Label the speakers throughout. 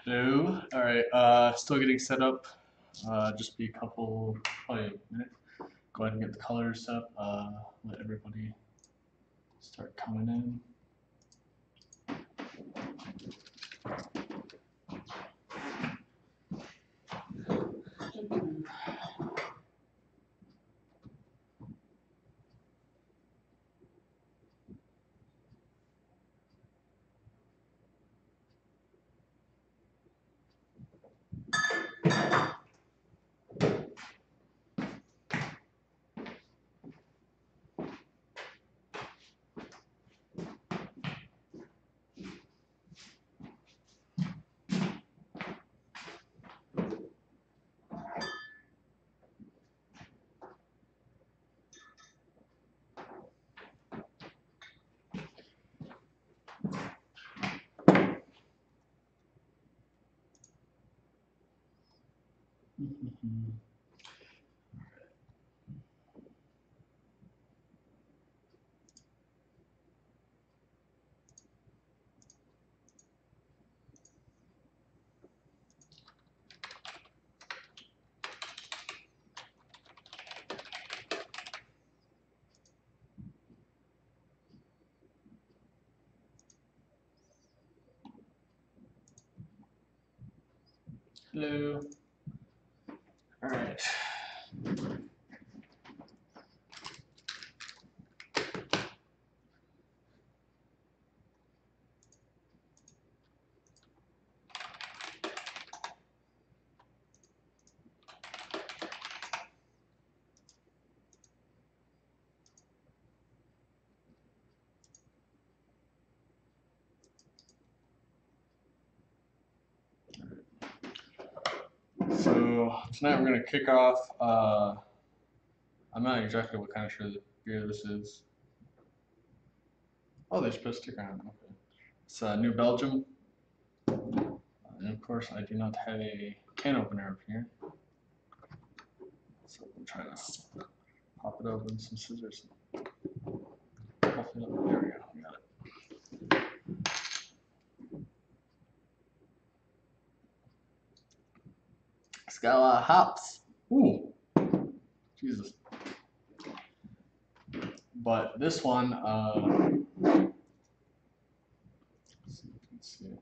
Speaker 1: Hello. All right. Still getting set up. Just be a couple, probably a minute. Go ahead and get the colors set up. Let everybody start coming in. Hello. All right. So tonight we're gonna kick off. I'm not exactly what kind of beer this is. Oh, they just put a sticker on it. Okay. It's New Belgium. And of course, I do not have a can opener up here. So I'm trying to pop it open with some scissors. There we go. We got it. It's got a lot of hops. Ooh, Jesus. But this one, let's see if you can see it.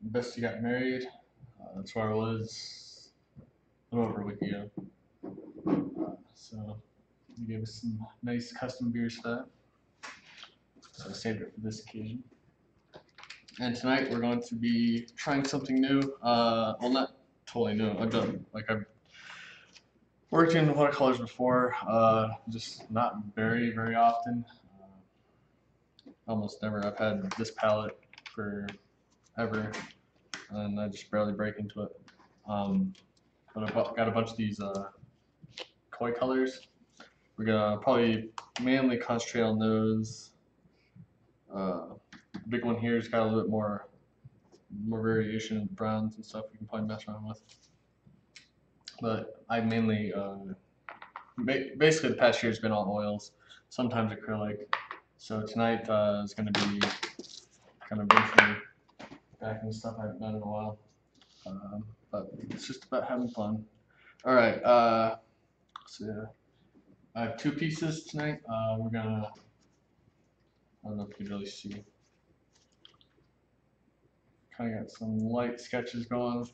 Speaker 1: Best You Got Married. That's where I was a little over a week ago. So we gave us some nice custom beers for that. So I saved it for this occasion. And tonight we're going to be trying something new. Well, not totally new. I've worked in watercolors before, just not very often. Almost never. I've had this palette forever, and I just barely break into it. But I've got a bunch of these koi colors. We're gonna probably mainly concentrate on those. The big one here has got a little bit more variation in browns and stuff we can probably mess around with. But I mainly, basically the past year has been all oils, sometimes acrylic. So tonight is going to be kind of venturing back into stuff I haven't done in a while. But it's just about having fun. All right, so I have two pieces tonight. We're gonna, I don't know if you can really see. Kind of got some light sketches going.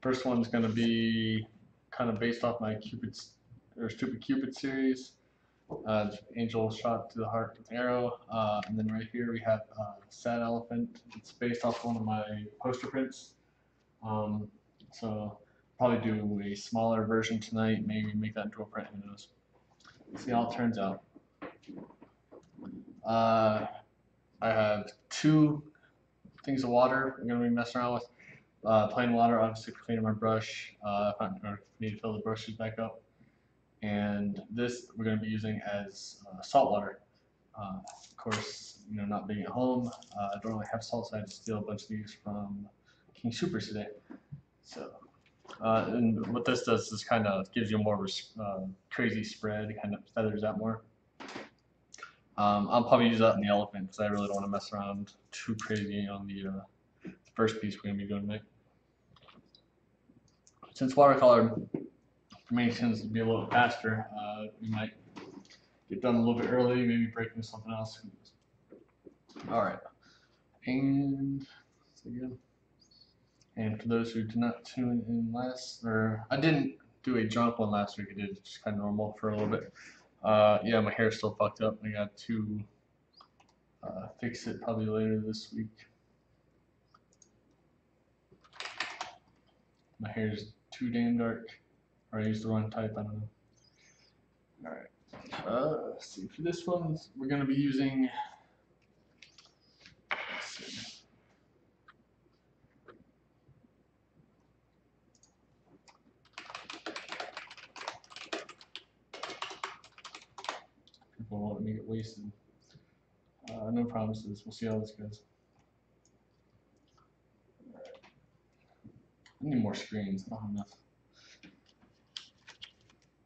Speaker 1: First one's going to be kind of based off my Stupid Cupid series. Angel shot to the heart with an arrow. And then right here we have Sad Elephant. It's based off one of my poster prints. So probably do a smaller version tonight, maybe make that into a print, who knows. See how it turns out. I have two things of water I'm going to be messing around with. Plain water, obviously, for cleaning my brush. If I need to fill the brushes back up. And this we're going to be using as salt water. Of course, not being at home, I don't really have salt, so I had to steal a bunch of these from King Soopers today. So, and what this does is kind of gives you a more crazy spread, kind of feathers out more. I'll probably use that in the elephant because I really don't want to mess around too crazy on the first piece we're going to be doing tonight. Since watercolor for me tends to be a little faster, we might get done a little bit early, maybe break into something else. Alright, and again. And for those who did not tune in last, or I didn't do a junk one last week, I did just kind of normal for a little bit. Yeah, my hair's still fucked up. I got to fix it probably later this week. My hair's too damn dark, or I used the wrong type, I don't know. Alright, let's see, for this one, we're going to be using, let's see. People won't let me get wasted. No promises, we'll see how this goes. I need more screens, I don't have enough.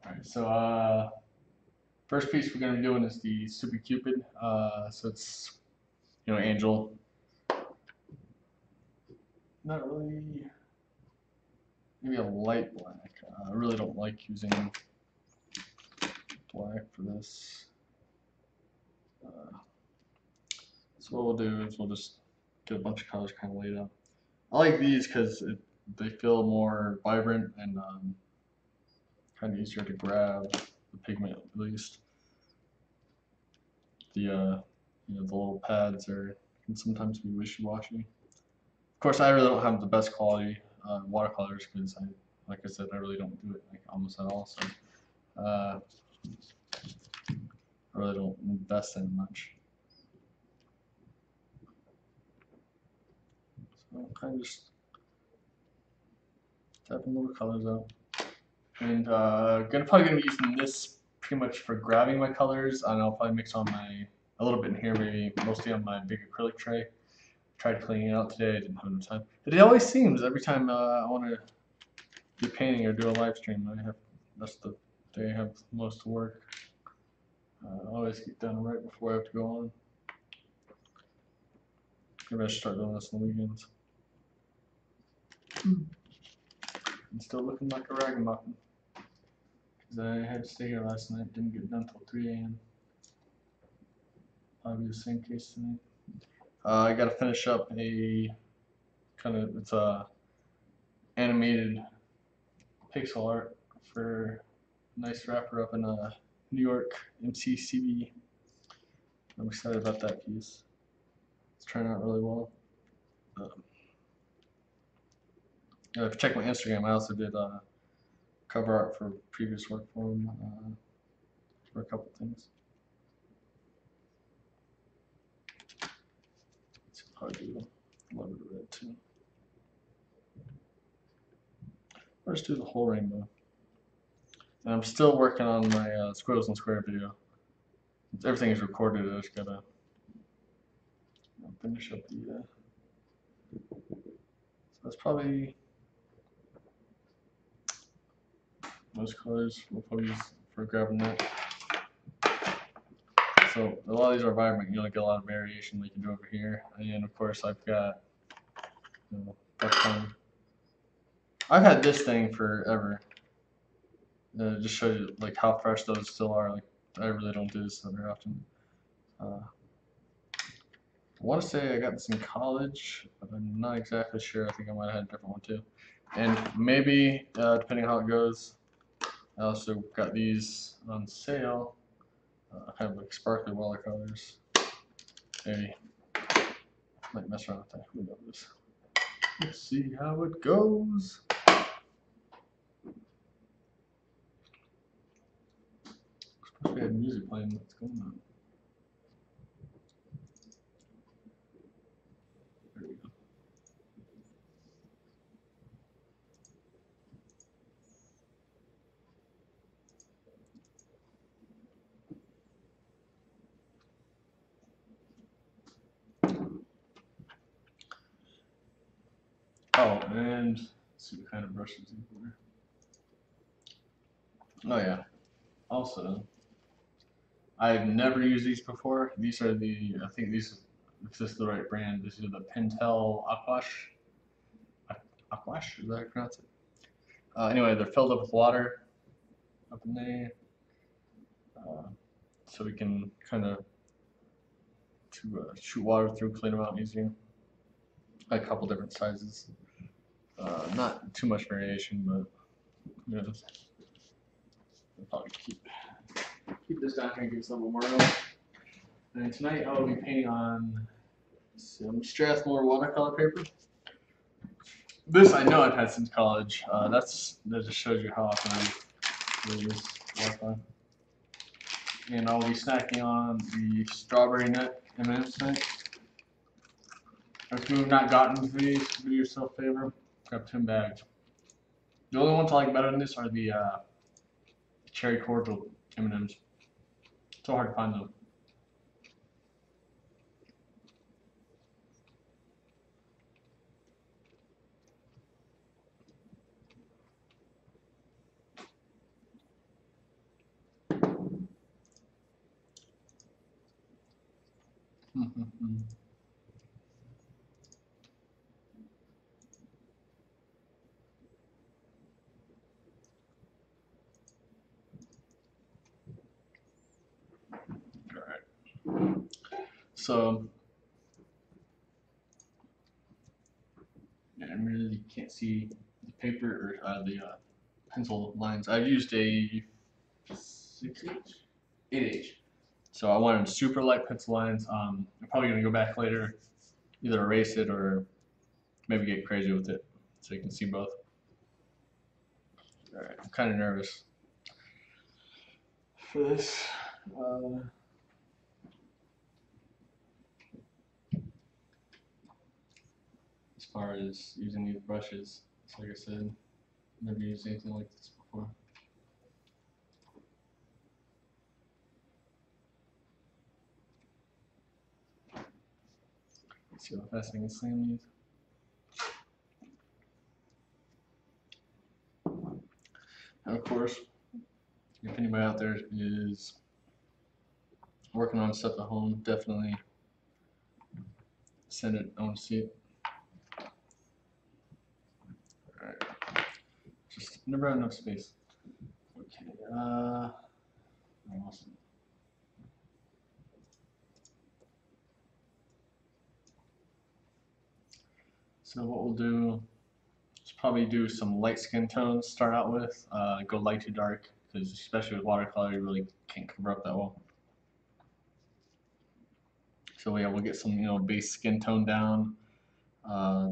Speaker 1: Alright, so first piece we're going to be doing is the Super Cupid. So it's, angel. Not really, maybe a light black. I really don't like using black for this. So what we'll do is we'll just get a bunch of colors kind of laid out. I like these because they feel more vibrant and kind of easier to grab the pigment at least. The the little pads can sometimes be wishy-washy. Of course, I really don't have the best quality watercolors because like I said, I really don't do it like almost at all. So I really don't invest in much. So I'm kind of just tapping little colors out. And probably gonna be using this pretty much for grabbing my colors. And I'll probably mix on a little bit in here, maybe mostly on my big acrylic tray. Tried cleaning it out today. I didn't have enough time. But it always seems every time I want to do painting or do a live stream, that's the day I have most to work. I always get done right before I have to go on. Maybe I should start doing this on the weekends. I'm still looking like a ragamuffin because I had to stay here last night. Didn't get done till 3 a.m. Probably the same case tonight. I got to finish up it's a animated pixel art for a nice wrapper up in New York MCCB. I'm excited about that piece. It's turning out really well. If you check my Instagram, I also did cover art for previous work for him for a couple things. Let's probably do a little bit of red too. Or just do the whole rainbow. And I'm still working on my Squiggles and Square video. Everything is recorded. I just gotta finish up the. So that's probably most colors we'll probably use for grabbing that. So a lot of these are vibrant. You don't get a lot of variation like you do over here. And of course, I've got buckthorn. I've had this thing forever. Just show you like how fresh those still are. Like I really don't do this very often. I want to say I got this in college, but I'm not exactly sure. I think I might have had a different one too. And maybe depending on how it goes, I also got these on sale. Kind of like sparkly watercolors. Maybe might mess around with that. Who knows? Let's see how it goes. We had music playing. What's going on? There we go. Oh, and let's see what kind of brushes you wear. Oh yeah. Also, I've never used these before. These are the, I think these, if this is the right brand, this is the Pentel Aquash. Aquash, is that how you pronounce it? Anyway, they're filled up with water up in there, so we can kind of shoot water through, clean them out easier. A couple different sizes. Not too much variation, but you know, I'll probably keep this down here and give us a little more room. And tonight I will be painting on some Strathmore watercolor paper. This I know I've had since college. That just shows you how often I use watercolor. And I'll be snacking on the strawberry nut M&M's tonight. If you've not gotten these, do yourself a favor, grab 10 bags. The only ones I like better than this are the cherry cordial M&M's. So hard to find them. Alright. So, yeah, I really can't see the paper or the pencil lines. I've used a 6H? 8H. So I wanted super light pencil lines. I'm probably going to go back later, either erase it or maybe get crazy with it so you can see both. Alright, I'm kind of nervous for this. As far as using these brushes, so like I said, never used anything like this before. Let's see how fast I can slam these. And of course, if anybody out there is working on stuff at home, definitely send it. I want to see it. Alright. Just never had enough space. Okay. Awesome. So what we'll do is probably do some light skin tones. Start out with go light to dark, because especially with watercolor, you really can't cover up that well. So yeah, we'll get some base skin tone down,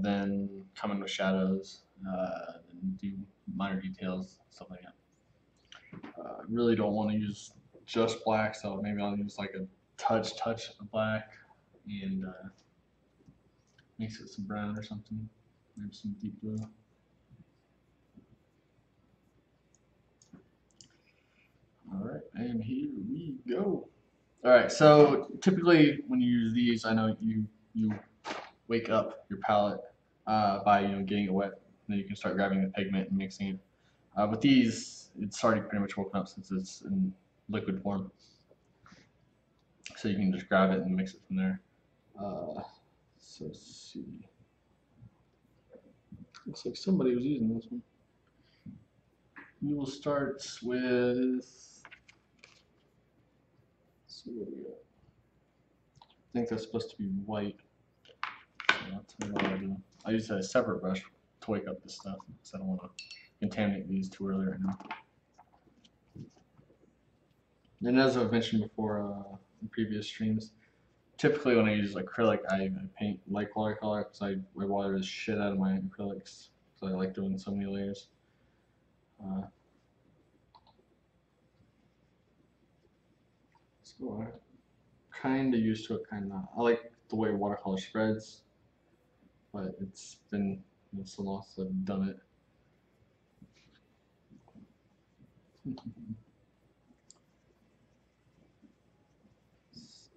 Speaker 1: then come in with shadows, and do minor details, stuff like that. I really don't want to use just black, so maybe I'll use like a touch of black and mix it with some brown or something, maybe some deep blue. All right, and here we go. All right, so typically when you use these, I know you wake up your palette by getting it wet, and then you can start grabbing the pigment and mixing it. With these, it's already pretty much woken up since it's in liquid form, so you can just grab it and mix it from there. So let's see. Looks like somebody was using this one. We will start with. Let's see what we got. I think that's supposed to be white. So I'll tell you what I'll do. I use a separate brush to wake up this stuff because I don't want to contaminate these too early right now. And as I've mentioned before in previous streams, typically when I use acrylic, I paint like watercolor because I water the shit out of my acrylics because I like doing so many layers. So I'm kind of used to it, kind of not. I like the way watercolor spreads, but it's been so long since I've done it. It's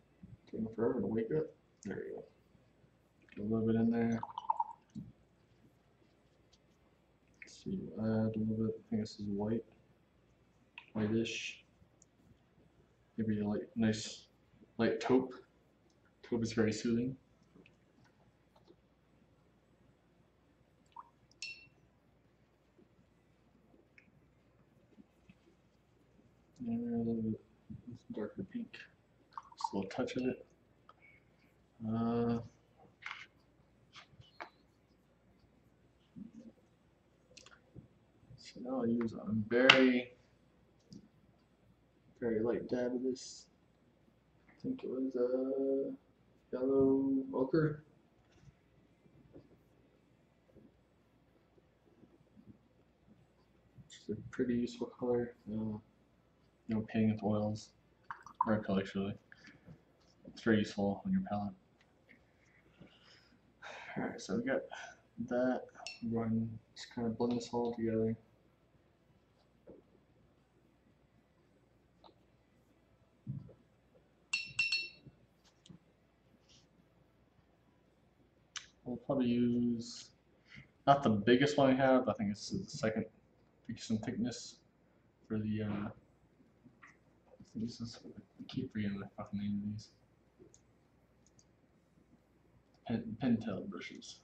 Speaker 1: taking forever to wake up. There you go. Get a little bit in there. Let's see, add a little bit. I think this is white, whitish. Give you a nice light taupe. Taupe is very soothing. And a little bit darker pink. Just a little touch of it. So now I'll use a very light dab of this. I think it was yellow ochre. Which is a pretty useful color. Painting with oils or acrylics really. It's very useful on your palette. Alright, so we got that. We're going to just kind of blend this all together. We'll probably use not the biggest one I have. I think it's the second biggest in thickness for the. I think this is. I keep forgetting the fucking name of these. Pintail brushes.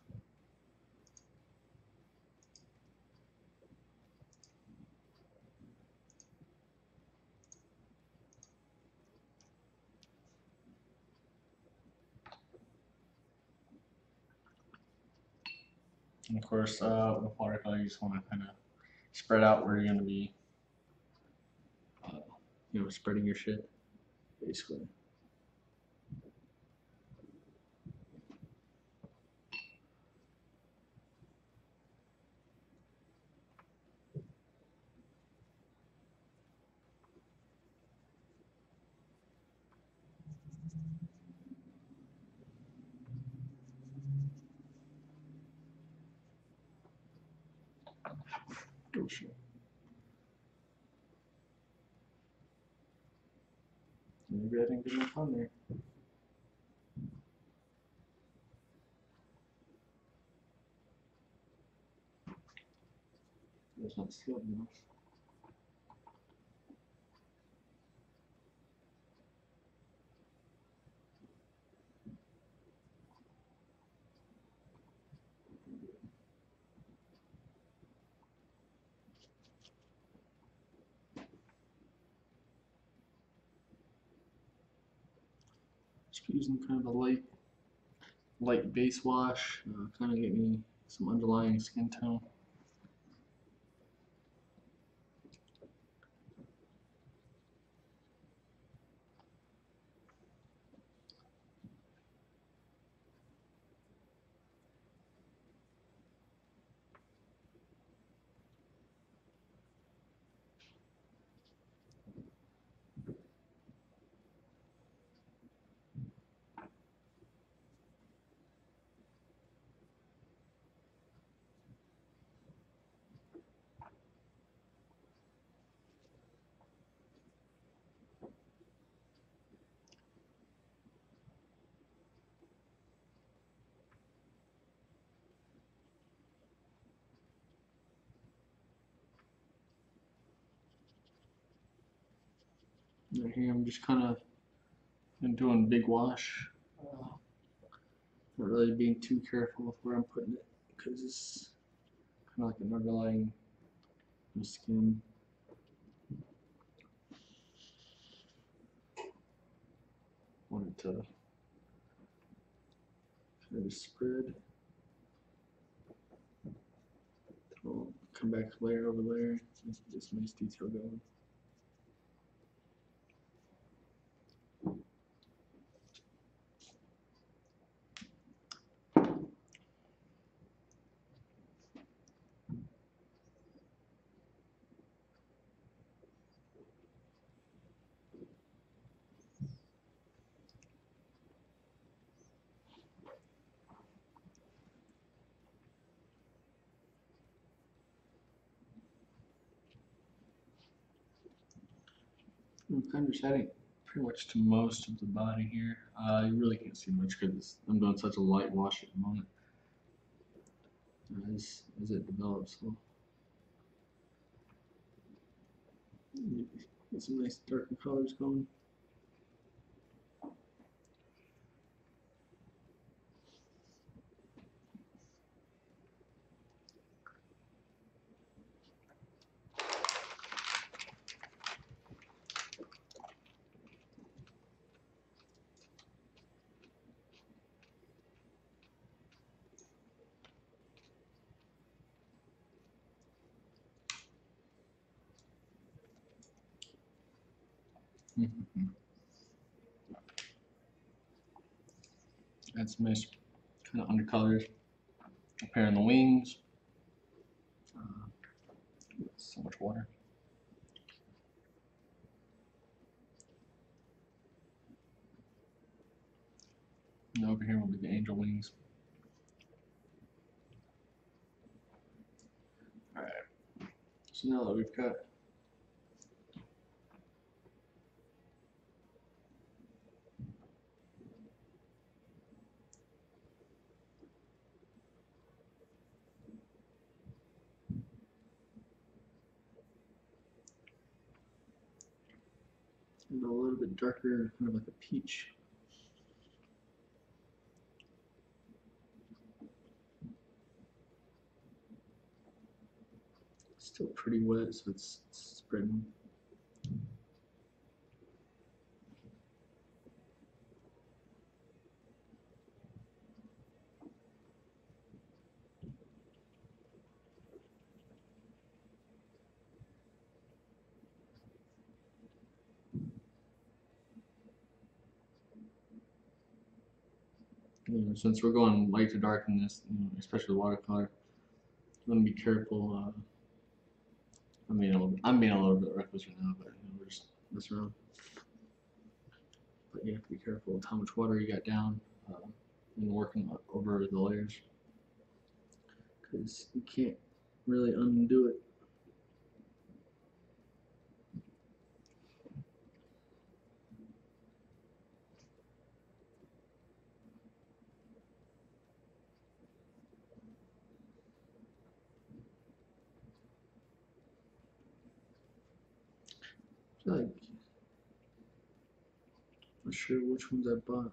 Speaker 1: And of course, with watercolor, you just want to kind of spread out where you're going to be, spreading your shit, basically. Oh shit. Maybe I didn't get enough on there. It's not sealed enough. Just using kind of a light base wash, kind of get me some underlying skin tone. Right here, I'm just kind of doing big wash. Not really being too careful with where I'm putting it because it's kind of like an underlying skin. Want it to kind of spread. I'll come back layer over layer. Get this nice detail going. I'm kind of just adding pretty much to most of the body here. You really can't see much because I'm doing such a light wash at the moment as it develops. So get some nice darker colors going. Mm-hmm. Add some nice kind of undercolors. Preparing the wings. Uh, so much water. And over here will be the angel wings. All right. So now that we've got a little bit darker, kind of like a peach. Still pretty wet, so it's spreading. Since we're going light to dark in this, especially watercolor, you want to be careful. I'm being a little bit reckless right now, but we're just messing around. But you have to be careful with how much water you got down and working over the layers, because you can't really undo it. Like, not sure which ones I bought.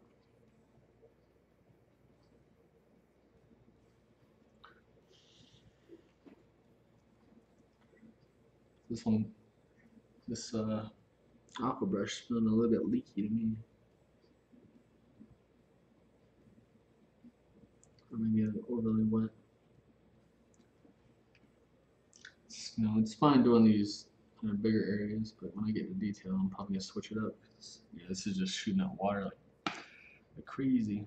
Speaker 1: This one, this aqua brush is feeling a little bit leaky to me. Or maybe overly wet. It's fine doing these kind of bigger areas, but when I get to detail, I'm probably gonna switch it up. Yeah, this is just shooting out water like crazy.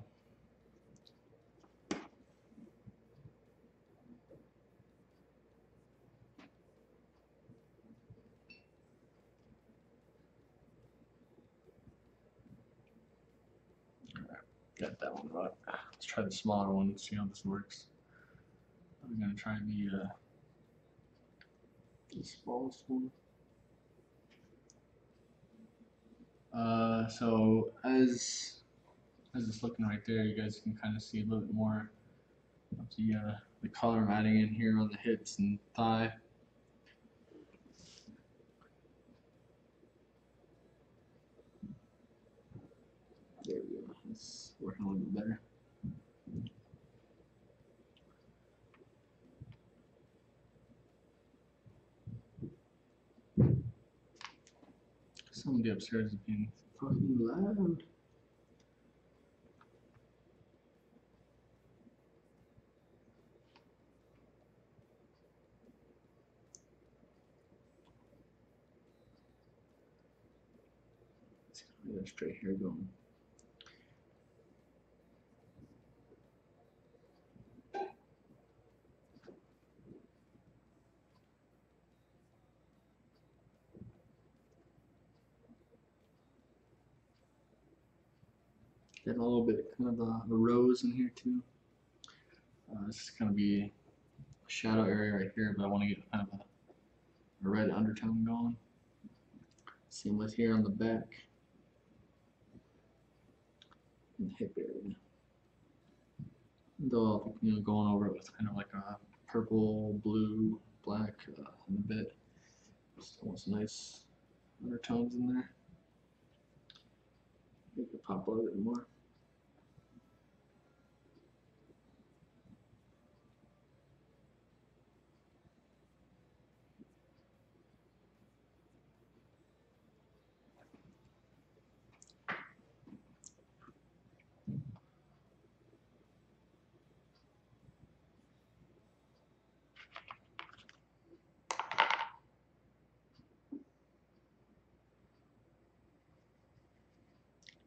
Speaker 1: Got that one right. Let's try the smaller one and see how this works. I'm gonna try the smallest one. So as it's looking right there, you guys can kind of see a little bit more of the color I'm adding in here on the hips and thigh. There we go. It's working a little bit better. Somebody upstairs is being fucking loud. We got straight hair going. Getting a little bit kind of a rose in here too. This is gonna be a shadow area right here, but I want to get kind of a red undertone going. Same with here on the back and the hip area. Though, going over it with kind of like a purple, blue, black in a bit. Still want some nice undertones in there. Make it pop a little bit more.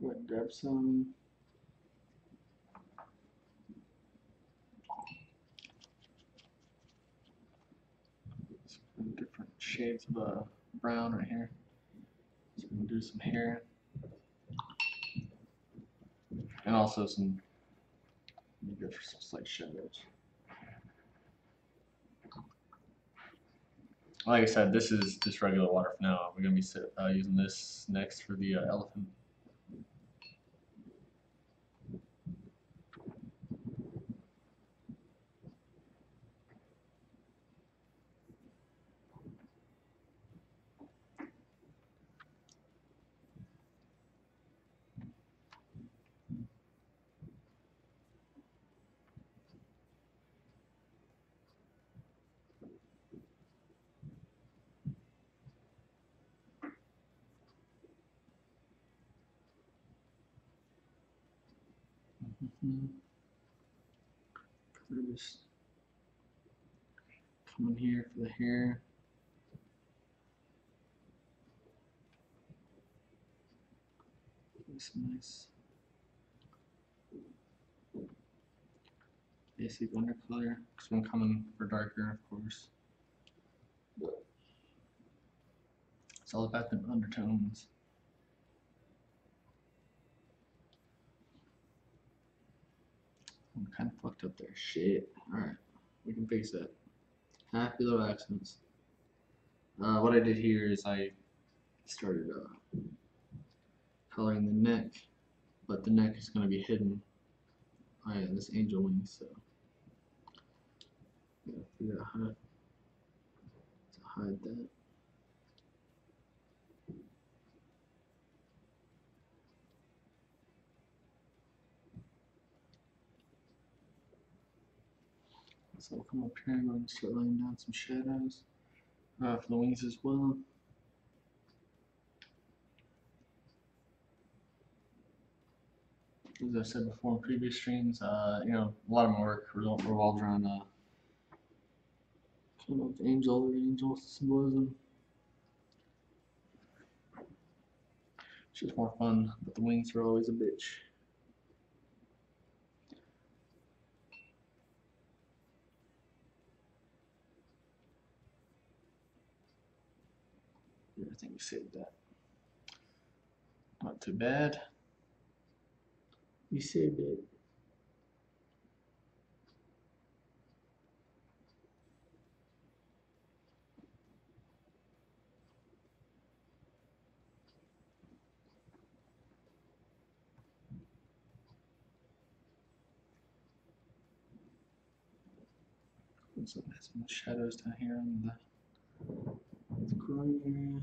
Speaker 1: Go ahead and grab some. Some different shades of brown right here. So I'm gonna do some hair. And also some, good for some slight shadows. Like I said, this is just regular water for now. We're going to be using this next for the elephant. Just come in here for the hair. Some nice basic undercolor, because I'm coming for darker, of course. But it's all about the undertones. I'm kind of fucked up there. Shit. Alright, we can fix that. Happy little accents. What I did here is I started coloring the neck, but the neck is going to be hidden by this angel wing, so gotta figure out how to hide that. So I'll come up here and start laying down some shadows for the wings as well. As I've said before in previous streams, you know, a lot of my work revolves around kind of angel symbolism. It's just more fun, but the wings are always a bitch. Yeah, I think we saved that. Not too bad. We saved it. So there's some shadows down here on the groin area.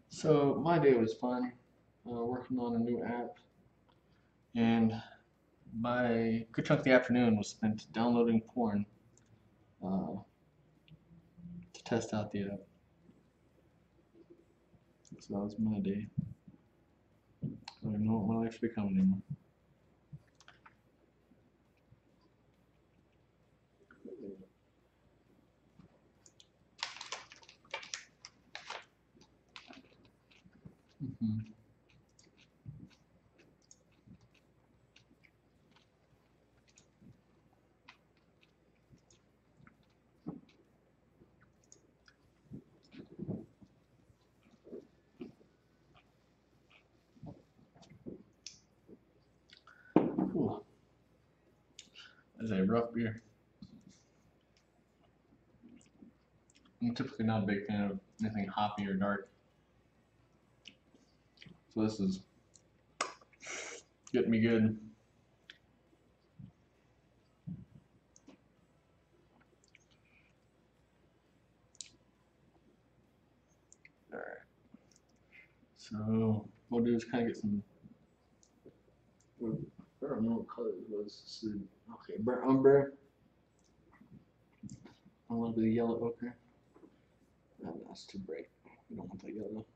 Speaker 1: So my day was fun, working on a new app, and my good chunk of the afternoon was spent downloading porn to test out the app. So that was my day. I don't even know what my life's become anymore. Cool. That's a rough beer. I'm typically not a big fan of anything hoppy or dark. So this is getting me good. Alright. So what we'll do is kind of get some, I don't know what color it was. This is, okay, burnt umber. A little bit of yellow ochre. No, that's too bright. We don't want that yellow.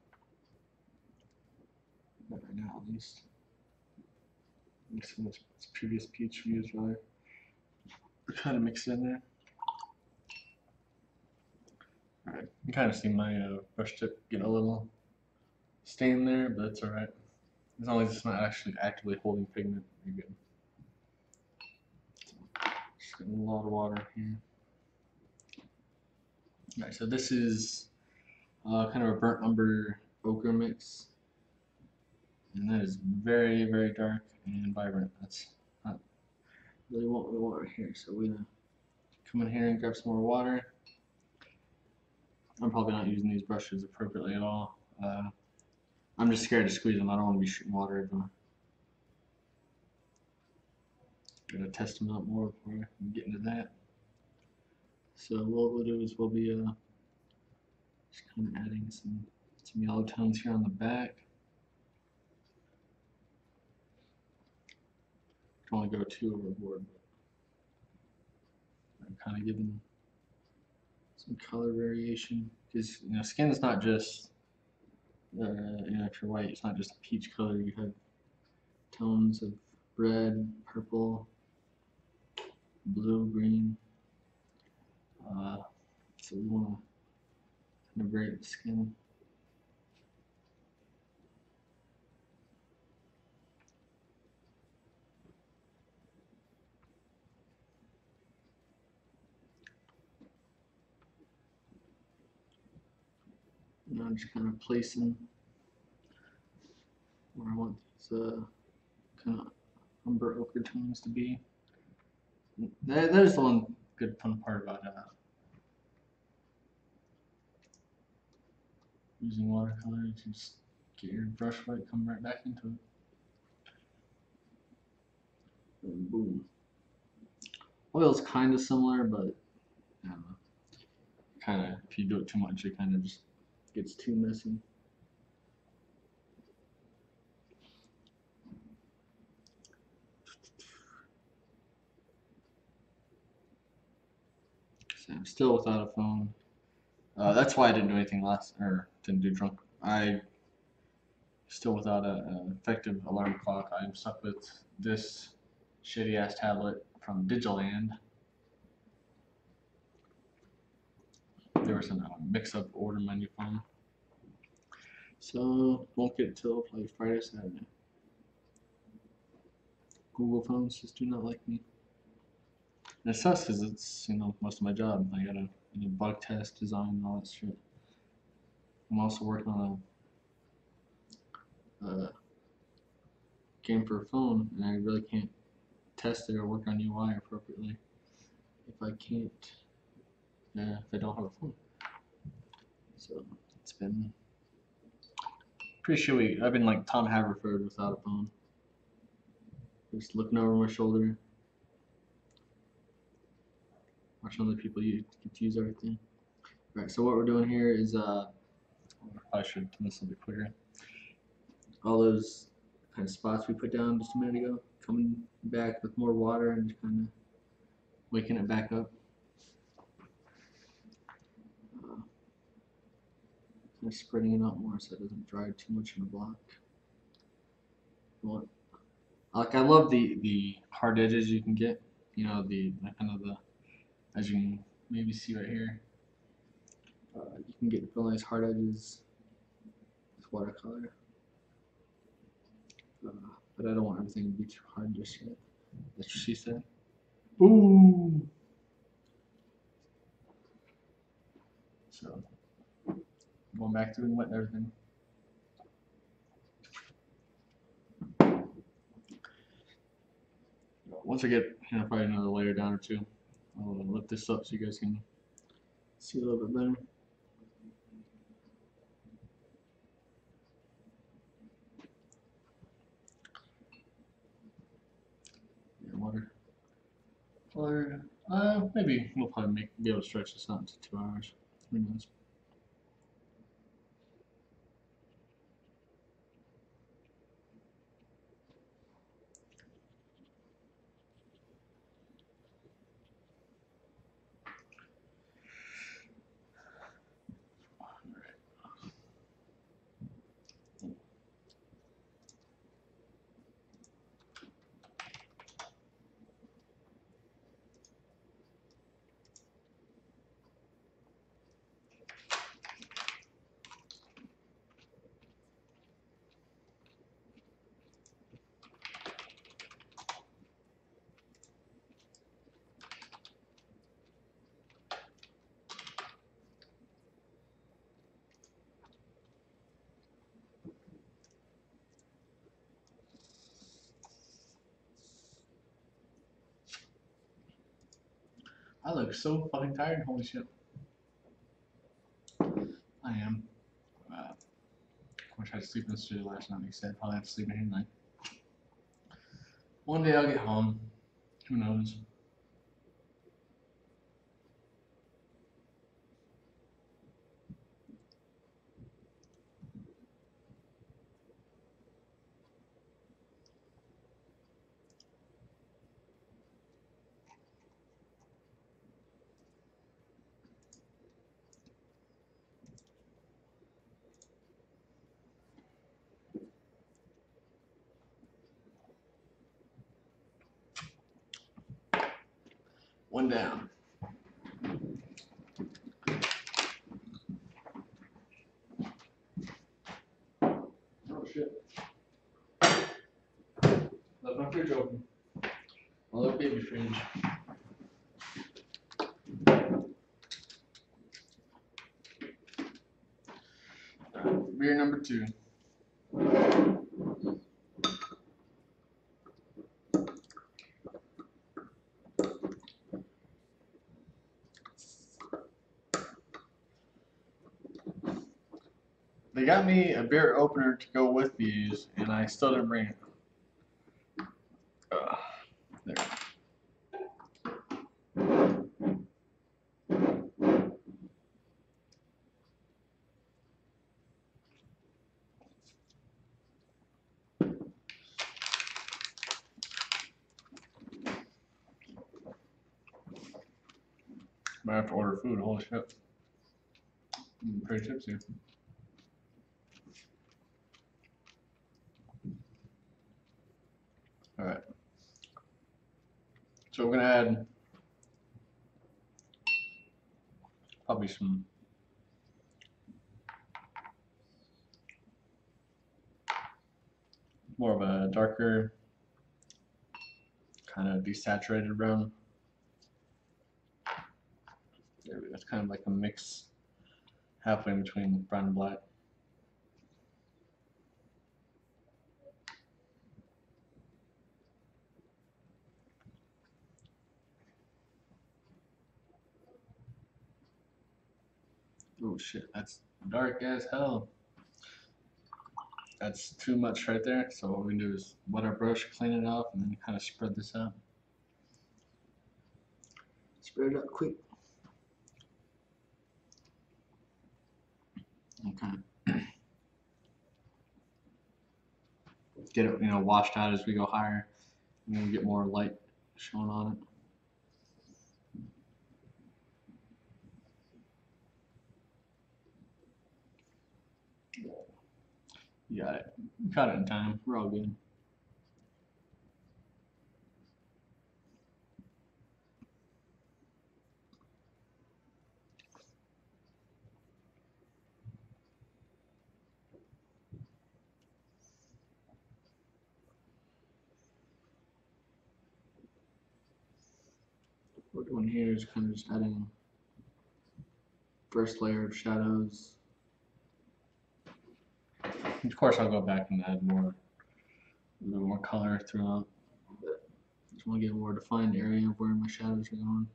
Speaker 1: Not right now, at least. Mixing this previous peach we used earlier. We kind of mix it in there. Alright, you can kind of see my brush tip get a little stain there, but it's alright. As long as it's not actually actively holding pigment, you're good. Just getting a lot of water here. Alright, so this is kind of a burnt umber ochre mix. And that is very, very dark and vibrant. That's not really what we want here. So we're gonna come in here and grab some more water. I'm probably not using these brushes appropriately at all. I'm just scared to squeeze them. I don't want to be shooting water everywhere. Gotta test them out more before we get into that. So what we'll do is we'll be just kind of adding some yellow tones here on the back. Don't want to go too overboard, but I'm kind of giving some color variation because skin is not just if you're white, it's not just a peach color. You have tones of red, purple, blue, green. So we want to kind of vary the skin. And I'm just kind of placing where I want these kind of umber ochre tones to be. That is the one good fun part about using watercolor. You just get your brush white, come right back into it. And boom. Oil's kind of similar, but I don't know. Kind of, if you do it too much, it kind of just gets too messy. So I'm still without a phone. That's why I didn't do anything didn't do drunk. I still without an effective alarm clock. I'm stuck with this shitty ass tablet from Digiland. There was some mix-up order menu phone. So won't get till probably Friday, Saturday. Google phones just do not like me. And it sucks because it's most of my job. I gotta bug test, design, and all that shit. I'm also working on a game for a phone, and I really can't test it or work on UI appropriately if I don't have a phone. So it's been pretty shitty. I've been like Tom Haverford without a phone, just looking over my shoulder, watching other people get to use everything. Right. So what we're doing here is I should turn this a bit quicker. All those kind of spots we put down just a minute ago, coming back with more water and just kind of waking it back up. Kind of spreading it out more so it doesn't dry too much in the block. Like I love the hard edges you can get. The kind of as you can maybe see right here. You can get real nice hard edges with watercolor. But I don't want everything to be too hard just yet. That's what she said. Boom! So, going back to wet and everything. Once I get probably another layer down or two, I'll lift this up so you guys can see a little bit better. Water. Or maybe we'll probably be able to stretch this out to 2 hours. Who knows? look so fucking tired. Holy shit. I am. I wish I had sleep in the studio last night. Like I said, probably have to sleep in here tonight. One day I'll get home. Who knows? One down. Oh shit. Left my fridge open. My little baby fridge. Beer number 2. They got me a beer opener to go with these, and I still didn't bring it. There. Might have to order food. Holy shit. I'm pretty tipsy. Alright. So we're gonna add probably some more of a darker, kind of desaturated brown. That's kind of like a mix halfway between brown and black. Oh shit, that's dark as hell. That's too much right there. So what we do is wet our brush, clean it up, and then kind of spread this out. Spread it out quick. Okay. Get it, washed out as we go higher, and then we get more light showing on it. You got it. You caught it in time. We're all good. What we're doing here is kind of just adding first layer of shadows. Of course, I'll go back and add a little more color throughout. But just want to get a more defined area of where my shadows are going.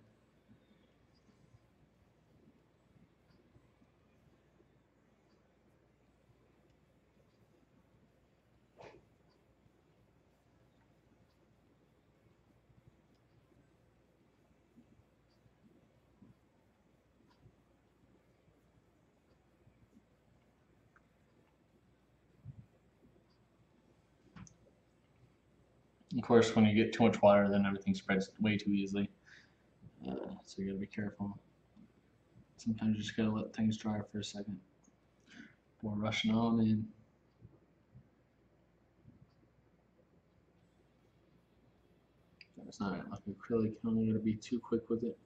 Speaker 1: Of course, when you get too much water, then everything spreads way too easily. So you gotta be careful. Sometimes you just gotta let things dry for a second before rushing on in. It's not like acrylic, you don't gotta be too quick with it.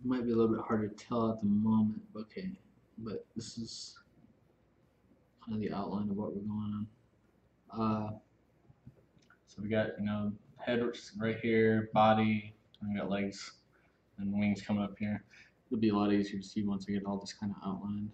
Speaker 1: It might be a little bit hard to tell at the moment, okay, but this is kind of the outline of what we're going on. So we got, head right here, body, and we got legs and wings coming up here. It'll be a lot easier to see once I get all this kind of outlined.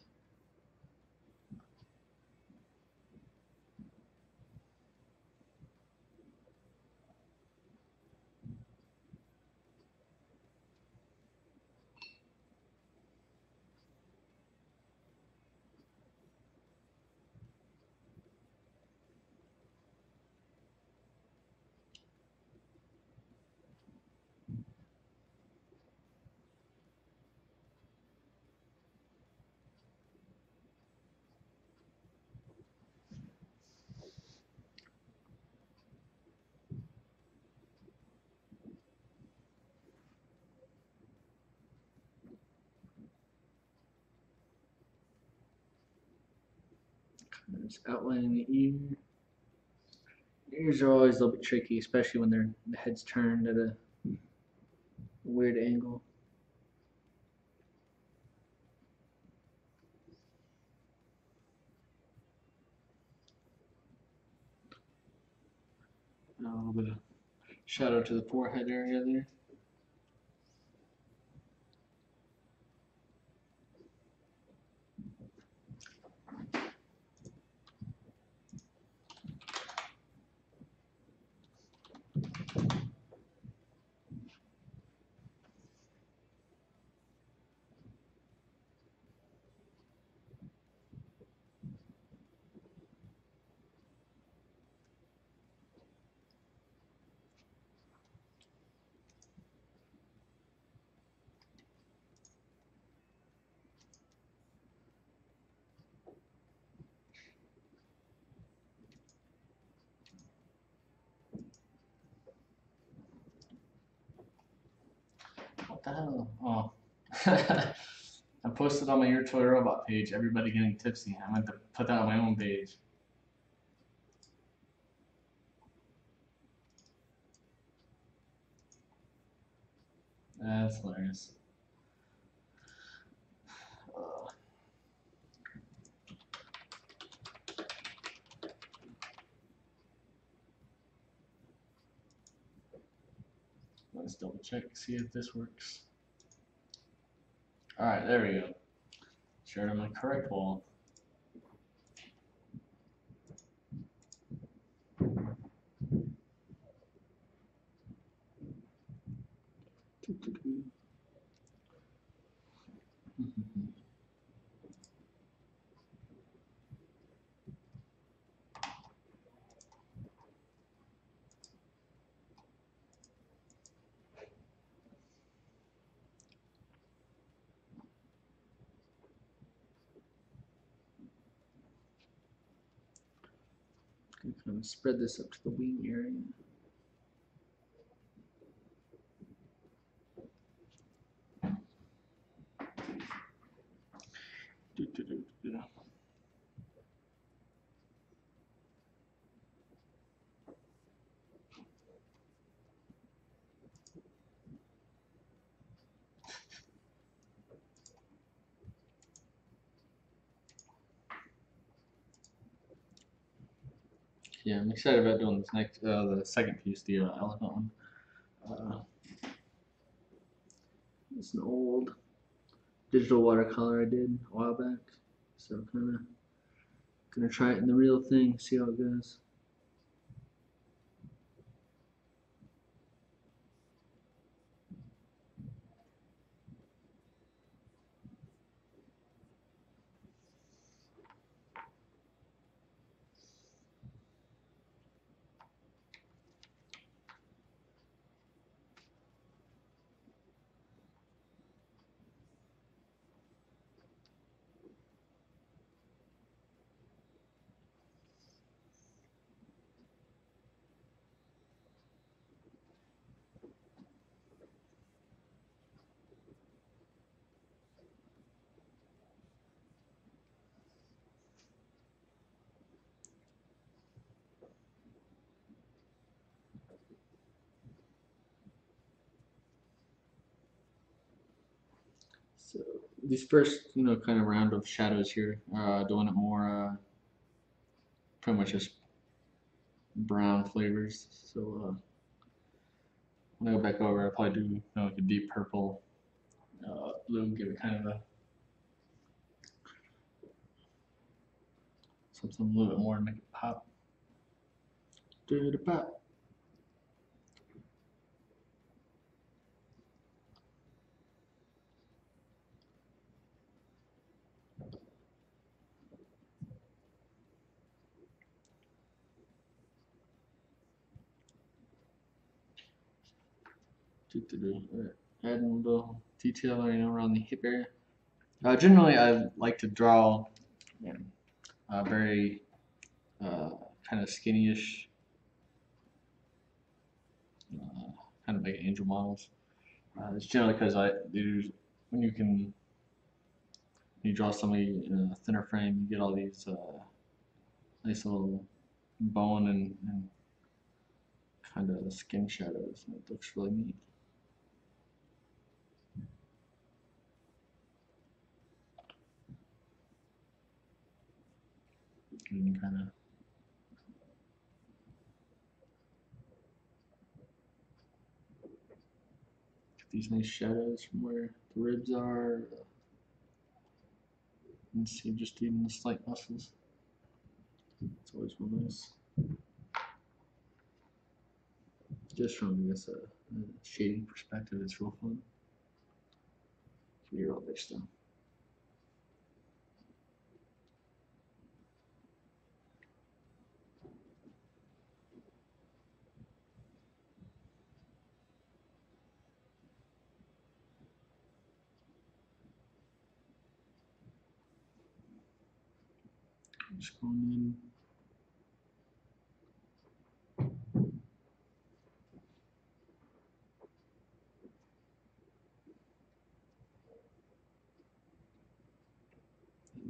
Speaker 1: Just outlining the ear. Ears are always a little bit tricky, especially when the head's turned at a weird angle. A little bit of shadow to the forehead area there. What the hell? Oh. I posted on my Your Toy Robot page, everybody getting tipsy. I meant to put that on my own page. That's hilarious. Let's double check, see if this works. Alright, there we go. Shared on my correct wall. Kind of spread this up to the wing area. Yeah, I'm excited about doing this next, the second piece, the elephant one. It's an old digital watercolor I did a while back, so kind of gonna try it in the real thing, see how it goes. So these first, kind of round of shadows here, doing it more, pretty much just brown flavors. So when I go back over, I'll probably do like a deep purple blue, give it kind of a something a little bit more to make it pop. Do the pop. Adding a little detail around the hip area. Generally, I like to draw very kind of skinny-ish, kind of like angel models. It's generally because when you draw somebody in a thinner frame, you get all these nice little bone and kind of skin shadows, and it looks really neat. And kind of get these nice shadows from where the ribs are. And see just even the slight muscles. It's always real nice. Just from, I guess, a shading perspective, it's real fun. You're all bitch though. Just going in.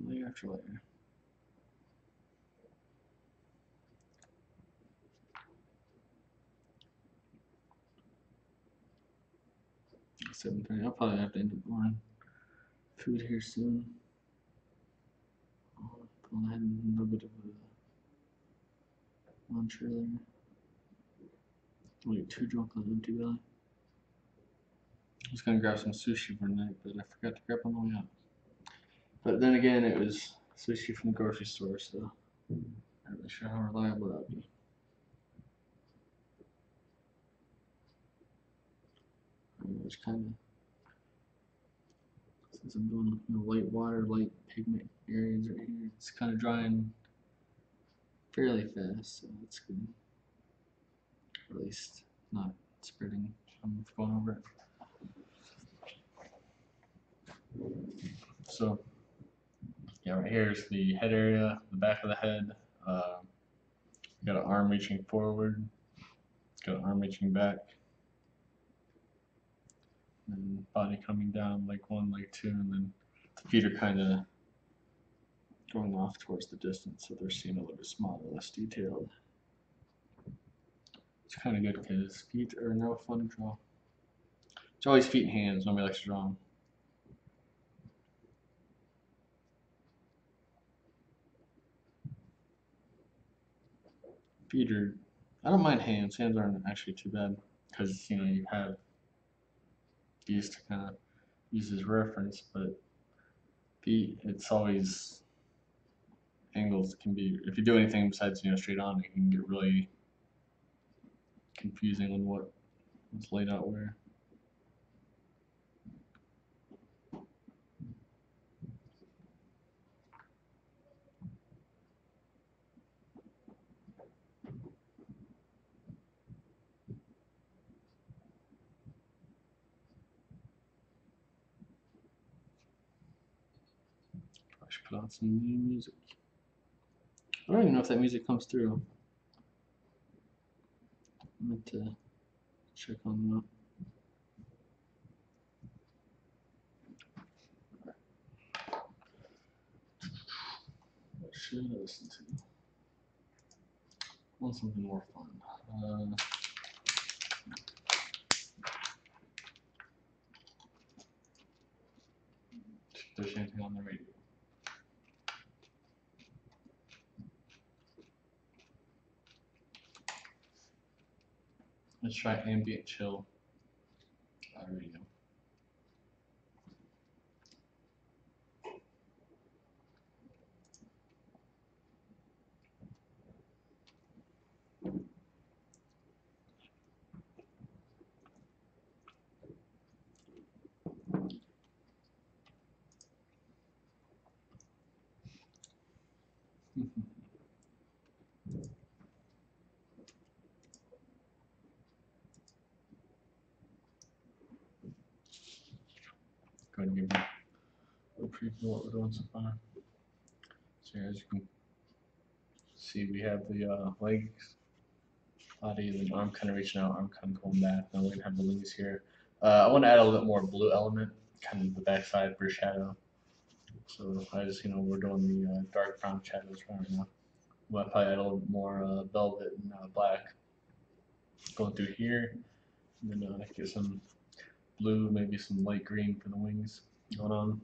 Speaker 1: Layer after layer. It's 7:30. I'll probably have to end up going food here soon. I'll go ahead and a little bit of a lunch earlier. I'll get too drunk on empty belly. I was gonna grab some sushi for tonight, but I forgot to grab on the way out. But then again, it was sushi from the grocery store, so I'm not really sure how reliable that would be. It's kind of, since I'm doing light water, light pigment areas right here, it's kind of drying fairly fast, so that's good. Or at least not spreading from going over it. So yeah, right here is the head area, the back of the head. Got an arm reaching forward, got an arm reaching back, and body coming down leg 1, leg 2, and then the feet are kind of going off towards the distance, so they're seen a little bit smaller, less detailed. It's kind of good because feet are no fun to draw. It's always feet and hands. Nobody likes to draw them. Feet are, I don't mind hands. Hands aren't actually too bad because you have these to kind of use as reference, but feet, it's always angles can be, if you do anything besides straight on, it can get really confusing on what's laid out where. I should put on some new music. I don't even know if that music comes through. I meant to check on that. What should I listen to? I want something more fun. If there's anything on the radio. Let's try ambient chill radio. Go ahead and give you a little preview of what we're doing so far. So here, as you can see, we have the legs, body, and arm kind of reaching out, arm kind of going back. Then we're gonna have the wings here. I want to add a little bit more blue element, kind of the backside for shadow. So I just, we're doing the dark brown shadows right now. We'll probably add a little more velvet and black going through here, and then get some blue, maybe some light green for the wings going on.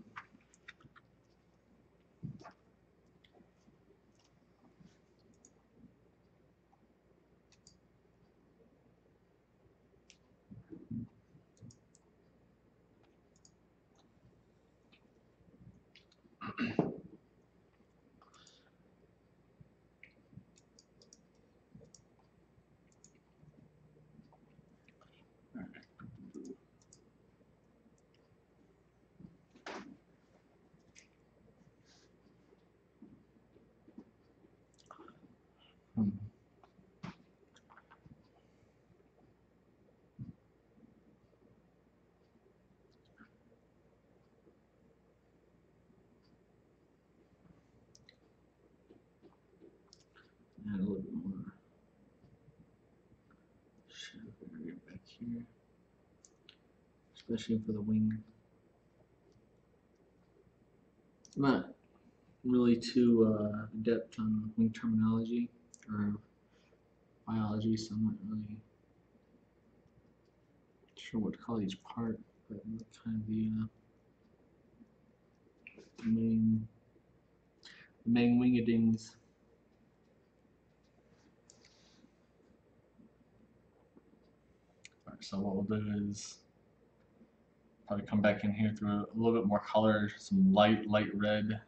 Speaker 1: Add a little bit more shadow area back here, especially for the wing. I'm not really too adept on wing terminology or biology, so I'm not really sure what to call each part, but kind of the main wingadings. Alright, so what we'll do is probably come back in here through a little bit more color, some light red,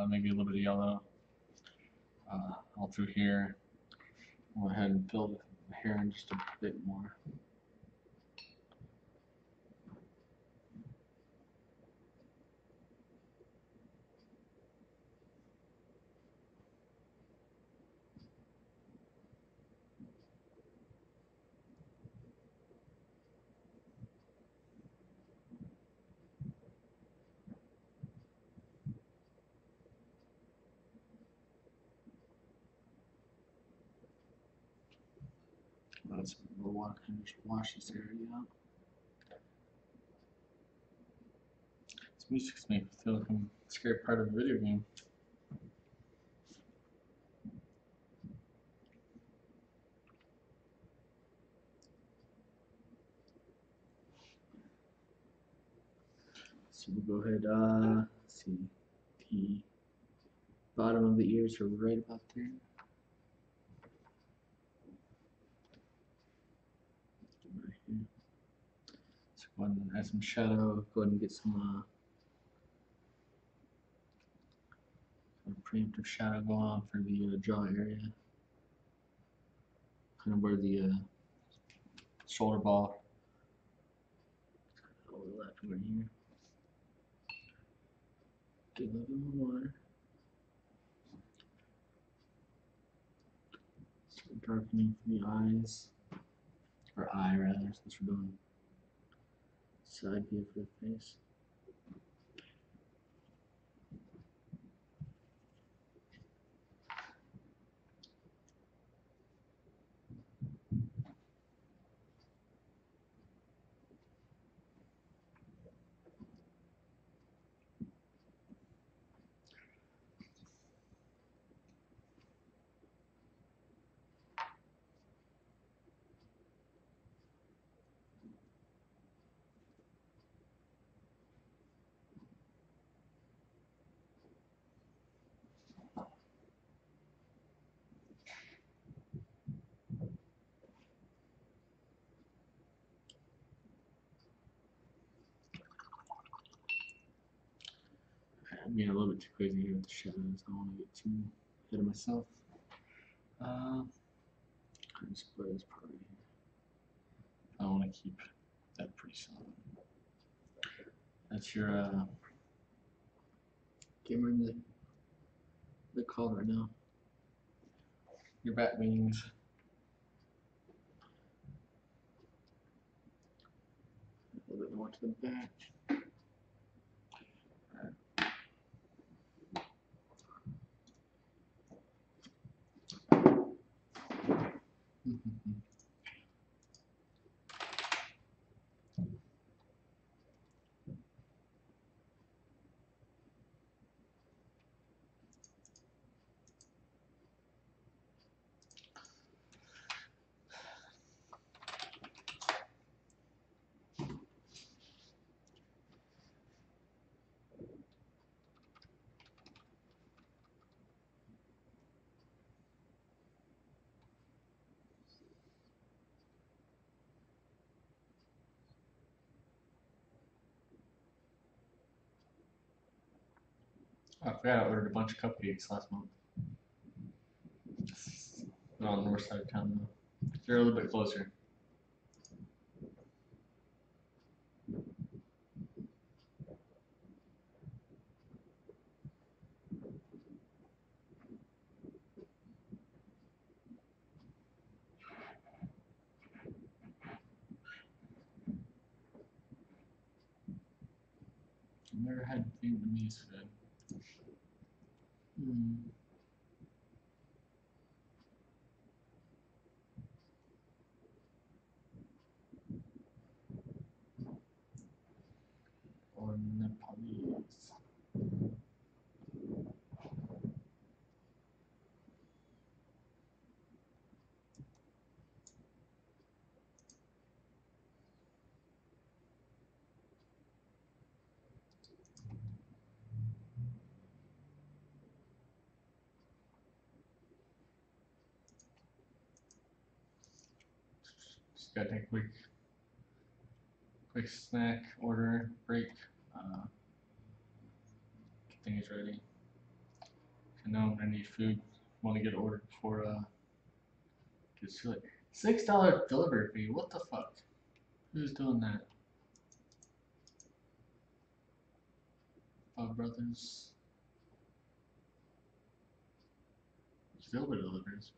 Speaker 1: maybe a little bit of yellow, all through here. Go ahead and fill the hair in just a bit more. That's a little water, kind of just wash this area out. This music's making me feel like I'm a scary part of a video game. So we'll go ahead, let's see, the bottom of the ears are right about there. Right here. So go ahead and add some shadow, go ahead and get some preemptive shadow going on for the jaw area. Kind of where the shoulder ball overlapping right here. Get a little bit more water. Start darkening for the eyes, or eye rather, since we're doing side view for the face. I'm being a little bit too crazy here with the shadows. I don't want to get too ahead of myself. Kind of split this part right here. I want to keep that pretty solid. That's your camera in the collar right now. your bat wings. A little bit more to the back. I forgot I ordered a bunch of cupcakes last month. They're on the north side of town though. They're a little bit closer. I've never had Vietnamese food. Or Nepalese. Just gotta take a quick snack order break. Get things ready. I know I'm gonna need food. Want to get ordered before gets too late. $6 delivery fee. What the fuck? Who's doing that? Bob Brothers. Silver delivers.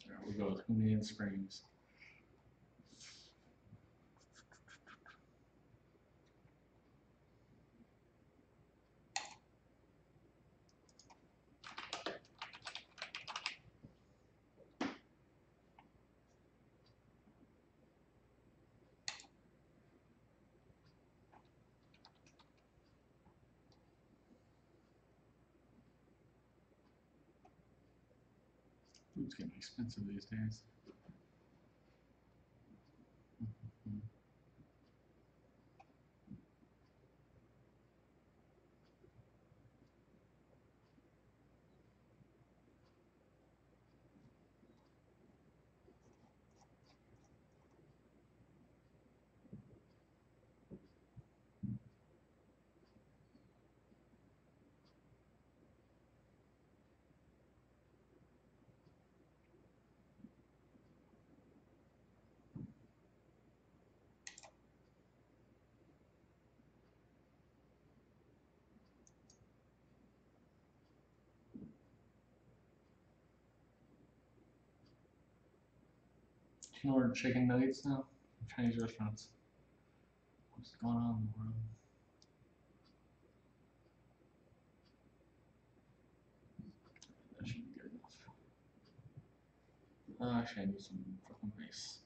Speaker 1: There we go with Indian Springs. Food's getting expensive these days. can order chicken nuggets now. Chinese restaurants. What's going on in the world? That should be good enough. Actually, I need some fucking rice.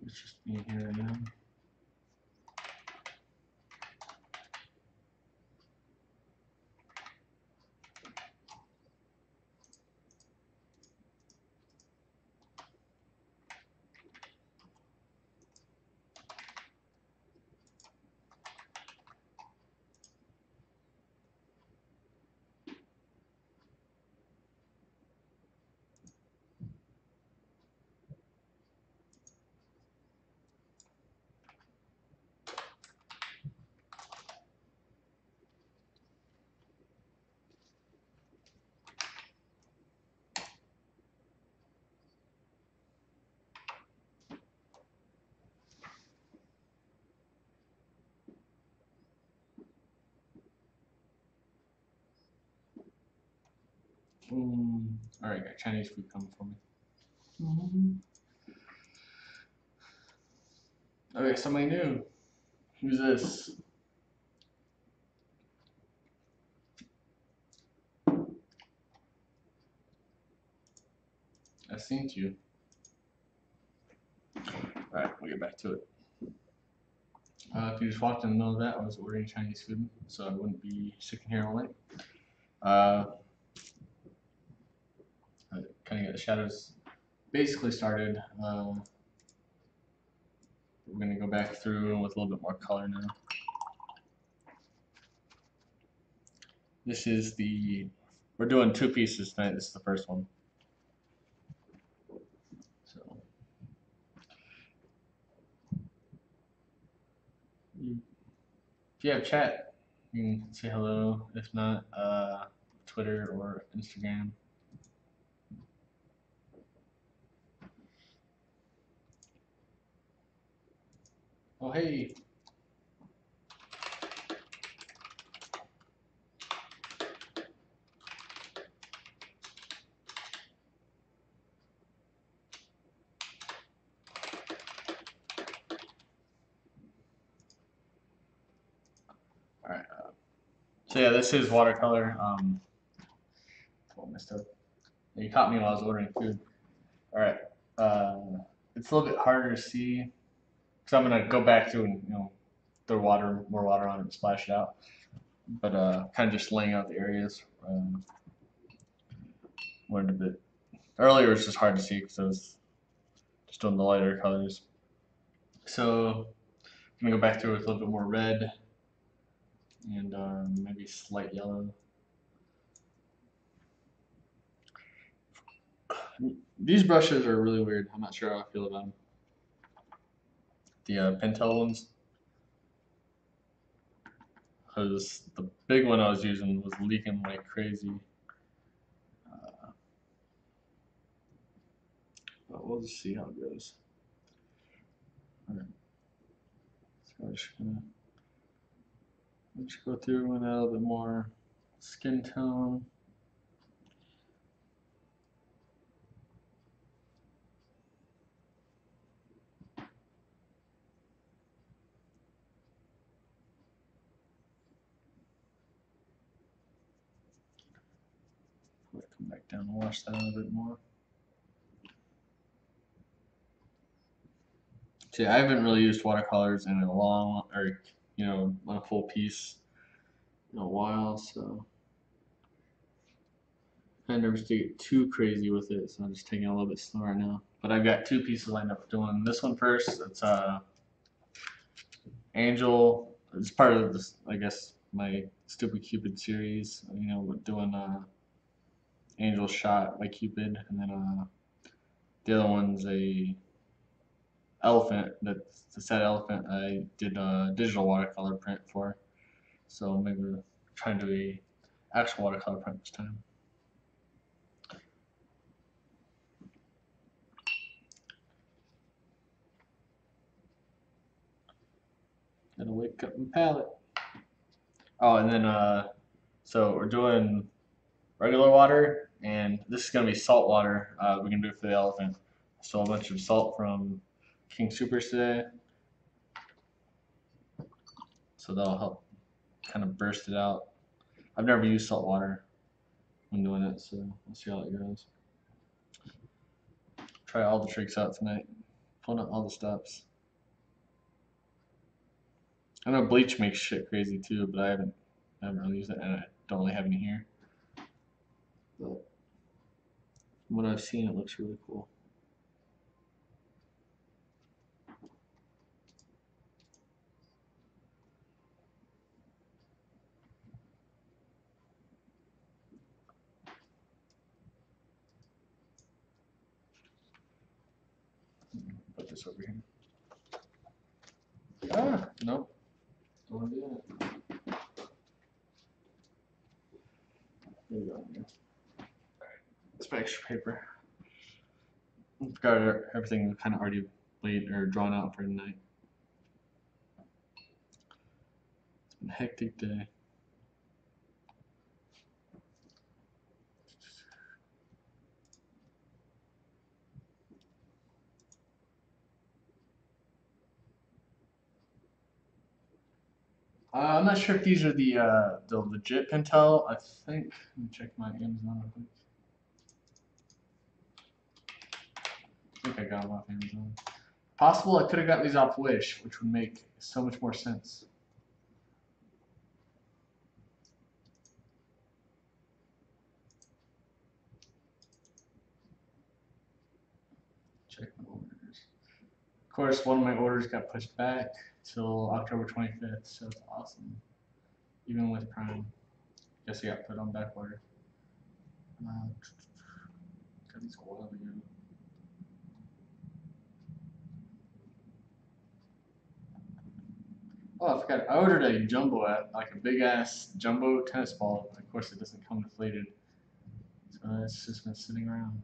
Speaker 1: It's just being here right now. Alright, got Chinese food coming for me. Okay, somebody new. Who's this? I synced you. Alright, we'll get back to it. If you just walked in the middle of that, I was ordering Chinese food, so I wouldn't be sitting here all night. Kind of get the shadows basically started. We're going to go back through with a little bit more color now. This is we're doing 2 pieces tonight. This is the first one. So, if you have chat, you can say hello. If not, Twitter or Instagram. Oh, hey. All right. So yeah, this is watercolor. Messed up. You caught me while I was ordering food. All right. It's a little bit harder to see because I'm gonna go back through and throw more water on it and splash it out. But kind of just laying out the areas. Learned a bit earlier. It was just hard to see because I was just doing the lighter colors. So I'm gonna go back through with a little bit more red and maybe slight yellow. These brushes are really weird. I'm not sure how I feel about them. the Pentel ones, because the big one I was using was leaking like crazy. But we'll just see how it goes. All right. So I'm just go through and add a little bit more skin tone. Come back down and wash that a little bit more. See, I haven't really used watercolors in a long, or on a full piece in a while, so I never to get too crazy with it. So I'm just taking it a little bit slower now. But I've got two pieces lined up. Doing this one first. It's Angel. It's part of this, I guess, my Stupid Cupid series. Doing Angel shot by Cupid, and then the other one's a elephant. That's the sad elephant I did a digital watercolor print for. So maybe we're trying to do a actual watercolor print this time. Gotta wake up my palette. Oh, and then so we're doing regular water, and this is gonna be salt water. We're gonna do it for the elephant. So a bunch of salt from King Supers today. So that'll help kind of burst it out. I've never used salt water when doing it, so we'll see how it goes. Try all the tricks out tonight. Pulling out all the stops. I know bleach makes shit crazy too, but I haven't really used it, and I don't really have any here. But from what I've seen, it looks really cool. Put this over here. Ah, nope. Don't want to do that. There we go. It's my extra paper. I forgot everything was kind of already laid or drawn out for tonight. It's been a hectic day. I'm not sure if these are the legit Pentel. I think. Let me check my Amazon real quick. I think I got them off Amazon. Possible I could have got these off Wish, which would make so much more sense. Check my orders. Of course, one of my orders got pushed back till October 25th, so it's awesome. Even with Prime. Guess I got put on back order. Got these a while ago. Oh, I forgot. I ordered a jumbo, like a big ass jumbo tennis ball. Of course, it doesn't come deflated, so it's just been sitting around.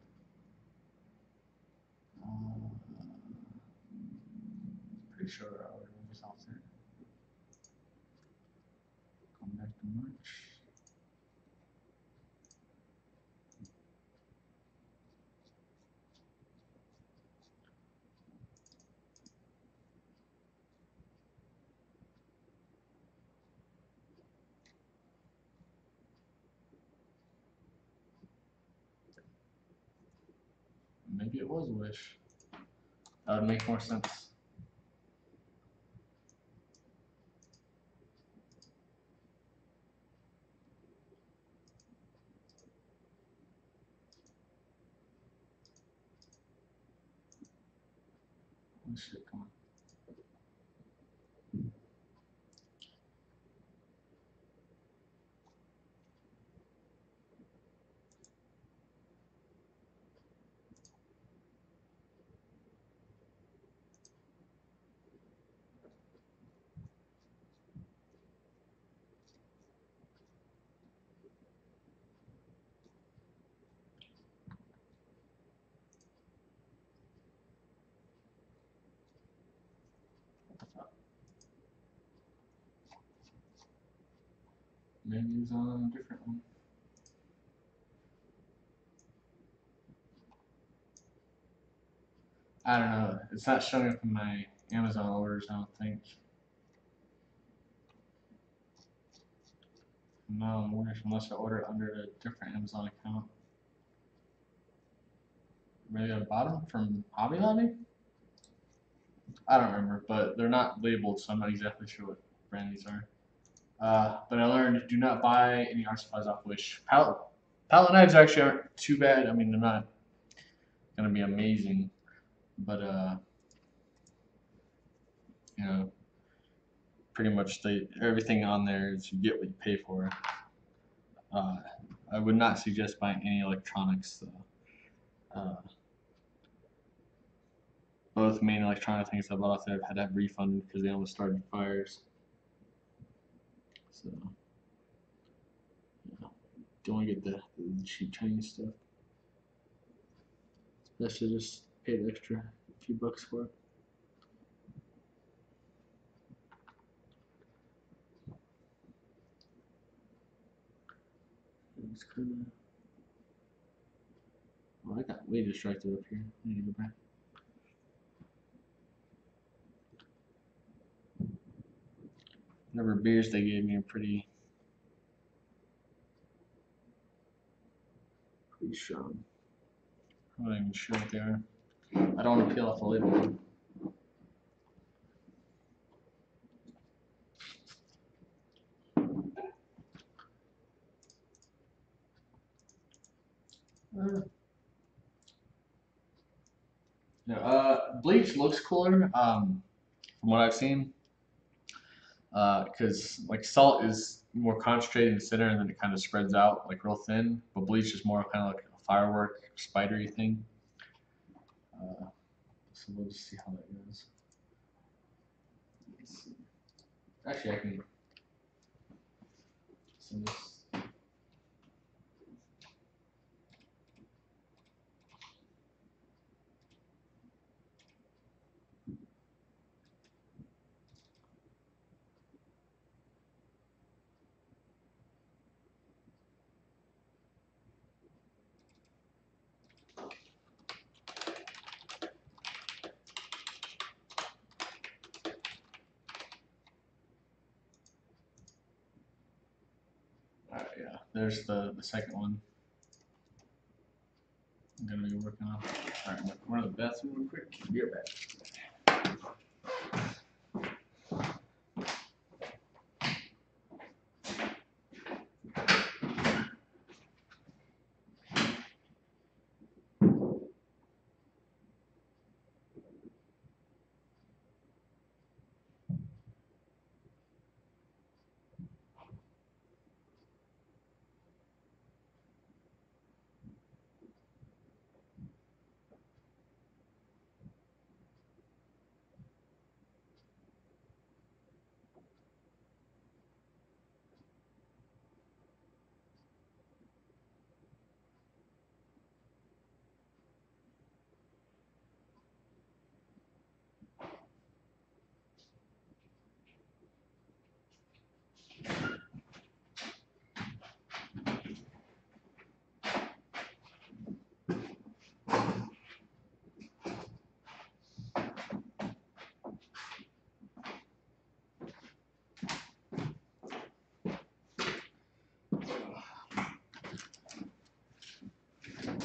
Speaker 1: Pretty sure I ordered this off there. Going back to March. Maybe it was Wish. That would make more sense. Oh shit, come on. Maybe it's on a different one. I don't know. It's not showing up in my Amazon orders, I don't think. No, unless I order it under a different Amazon account. Maybe I bought them from Hobby Lobby? I don't remember, but they're not labeled, so I'm not exactly sure what brand these are. But I learned do not buy any art supplies off Wish. Palette knives actually aren't too bad. I mean, they're not gonna be amazing, but you know, pretty much everything on there is you get what you pay for. Uh, I would not suggest buying any electronics though. Both main electronic things I bought off there I've had to have refunded because they almost started fires. So yeah, don't want to get the cheap Chinese stuff. Especially just pay the extra few bucks for it. It's kind of. Oh, I got way distracted up here. I need to go back. Whatever beers they gave me are pretty strong. I'm not even sure what they are. I don't want to peel off the label. Bleach looks cooler from what I've seen because like salt is more concentrated in the center and then it kind of spreads out like real thin, but bleach is more kind of like a firework spidery thing. So we'll just see how that goes. Actually, I can send this. Alright, yeah, there's the second one I'm gonna be working on. Alright, I'm gonna run to the bathroom real quick. Be right back.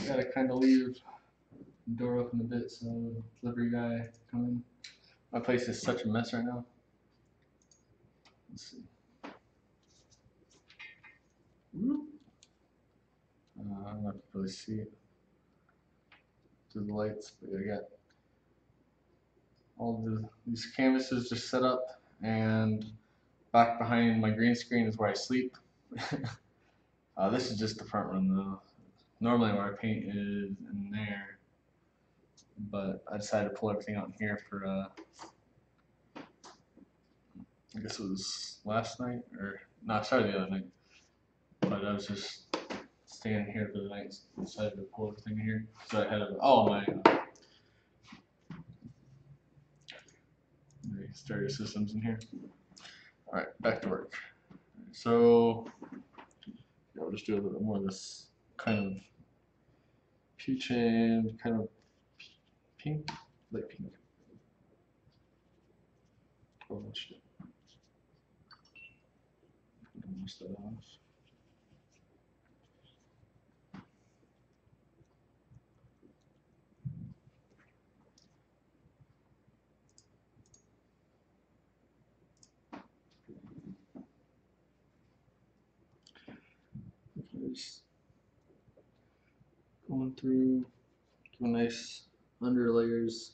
Speaker 1: Gotta kind of leave the door open a bit so the delivery guy come in. My place is such a mess right now. Let's see. I don't know if you can really see it through the lights, but I got all these canvases just set up, and back behind my green screen is where I sleep. This is just the front room though. Normally where I paint is in there, but I decided to pull everything out in here for I guess it was last night, or no, sorry, the other night. But I was just staying here for the night, so decided to pull everything in here. So I had all my stereo systems in here. All right, back to work. So yeah, we'll just do a little bit more of this kind of peach and kind of pink, light pink. Oh shit! Almost that off. Okay, just going through, doing nice under layers.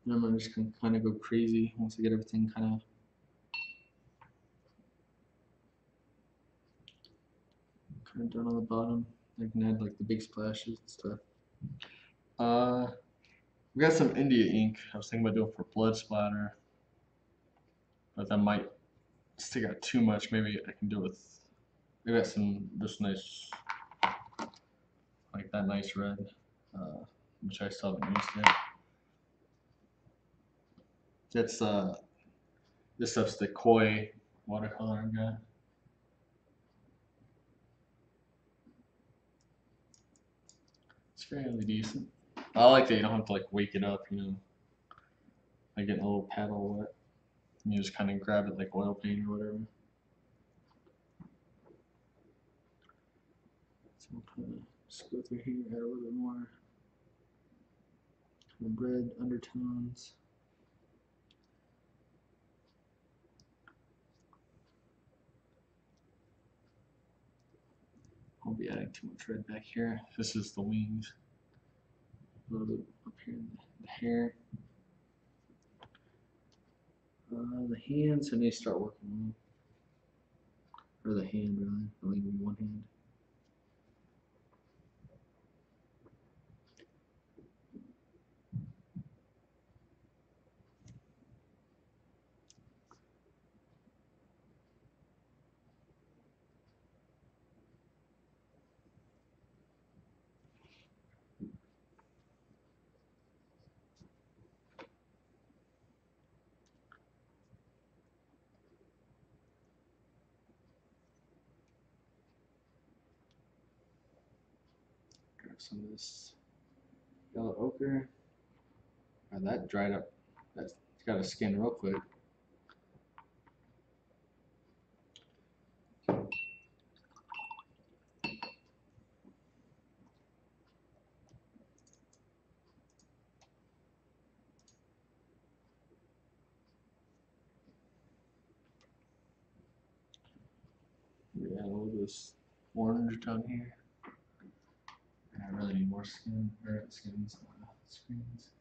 Speaker 1: And I'm just gonna kind of go crazy once I get everything kind of done on the bottom. I can add like the big splashes and stuff. We got some India ink. I was thinking about doing for blood splatter, but that might stick out too much. Maybe I can do it with. We got some this nice, like that nice red, which I still haven't used yet. That's this stuff's the koi watercolor I've got. It's fairly decent. I like that you don't have to like wake it up, you know, like getting a little paddle wet. You just kind of grab it like oil paint or whatever. So I'll kind of just go through here, add a little bit more kind of red undertones. Won't be adding too much red back here. This is the wings. A little bit up here in the hair. The hands, I need to start working on. Or the hand, really. Only one hand. Grab some of this yellow ochre. That dried up. That's got to skin real quick. Yeah, a little bit of orange down here. And I really need more skin, or skins, screens.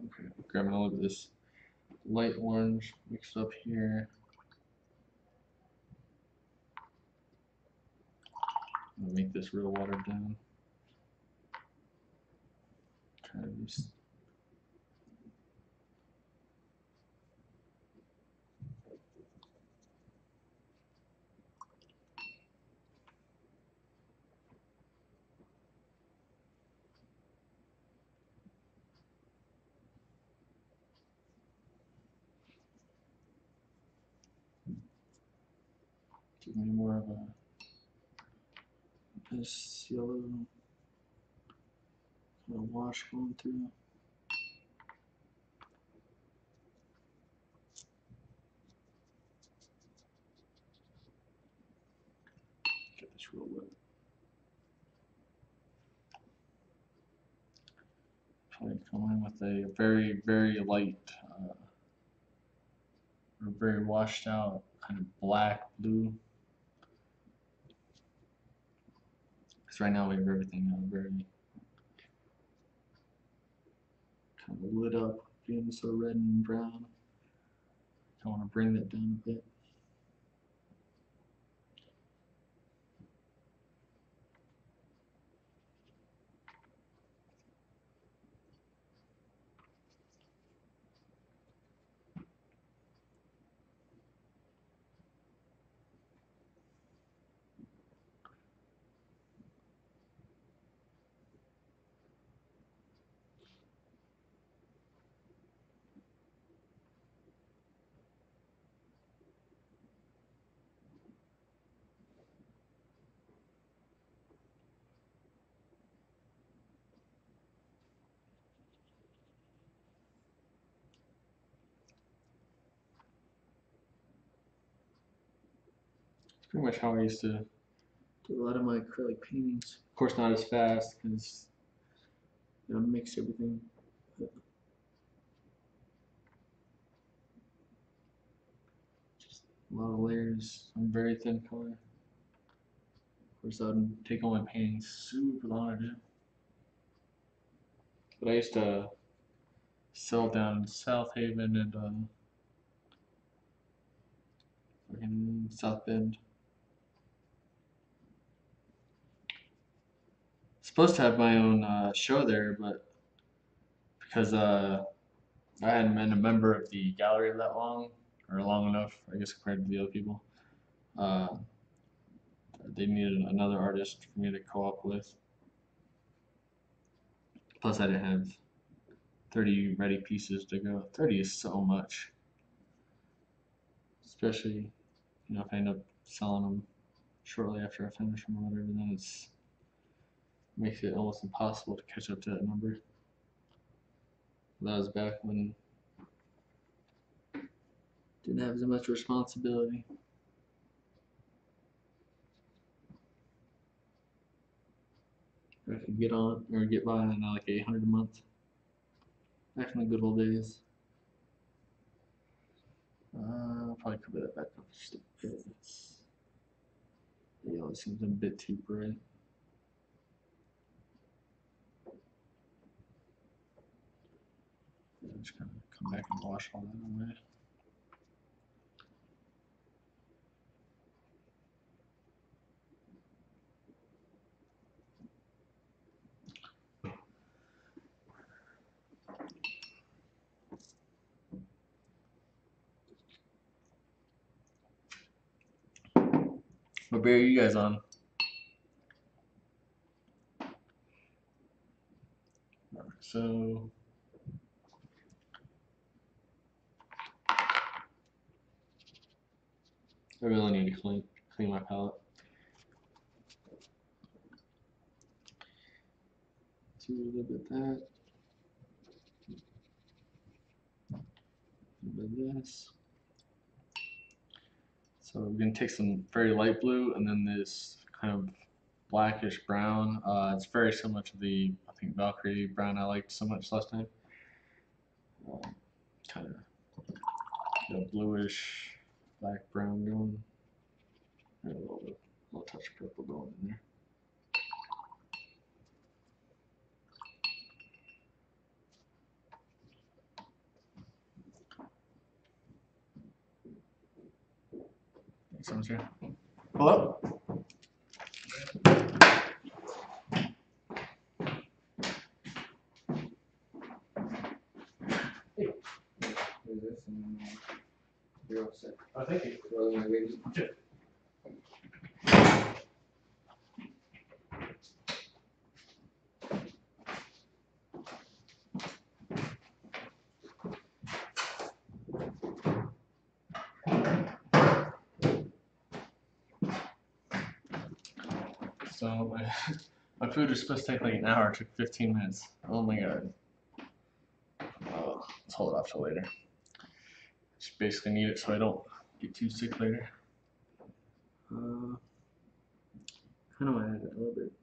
Speaker 1: Okay, grabbing a little bit of this light orange mixed up here. I'm gonna make this real watered down. Kind of just give me more of a this yellow kind of wash going through. Get this real wet. Probably come in with a very, very light, or very washed out kind of black, blue. Because right now we have everything very kind of lit up, being so red and brown. I want to bring that down a bit. pretty much how I used to do a lot of my acrylic paintings. Of course, not as fast because mix everything. Just a lot of layers on very thin color. Of course, that would take all my paintings super long to do. But I used to sell down in South Haven and in South Bend. Supposed to have my own show there, but because I hadn't been a member of the gallery that long, or long enough, I guess, compared to the other people, uh, they needed another artist for me to co-op with. Plus, I didn't have 30 ready pieces to go. 30 is so much, especially if I end up selling them shortly after I finish them or whatever. Then it's makes it almost impossible to catch up to that number. That was back when didn't have as much responsibility. I could get on or get by on like 800 a month. Back in the good old days. I'll probably cover that back up just a bit. The yellow seems a bit too bright. I'm just gonna come back and wash all that away. What beer are you guys on? So I really need to clean my palette. Do a little bit of that. A little bit of this. So we're gonna take some very light blue and then this kind of blackish brown. It's very similar to the I think Valkyrie brown I liked so much last time. Kind of bluish black brown going. And a little touch of purple going in there. Someone's here. Hello? Hey. Here's this and you're all set. Oh, thank you. Well, my baby. Sure. So my food is supposed to take like an hour. It took 15 minutes. Oh my god. Let's hold it off till later. Just basically need it so I don't get too sick later. Kind of want to add a little bit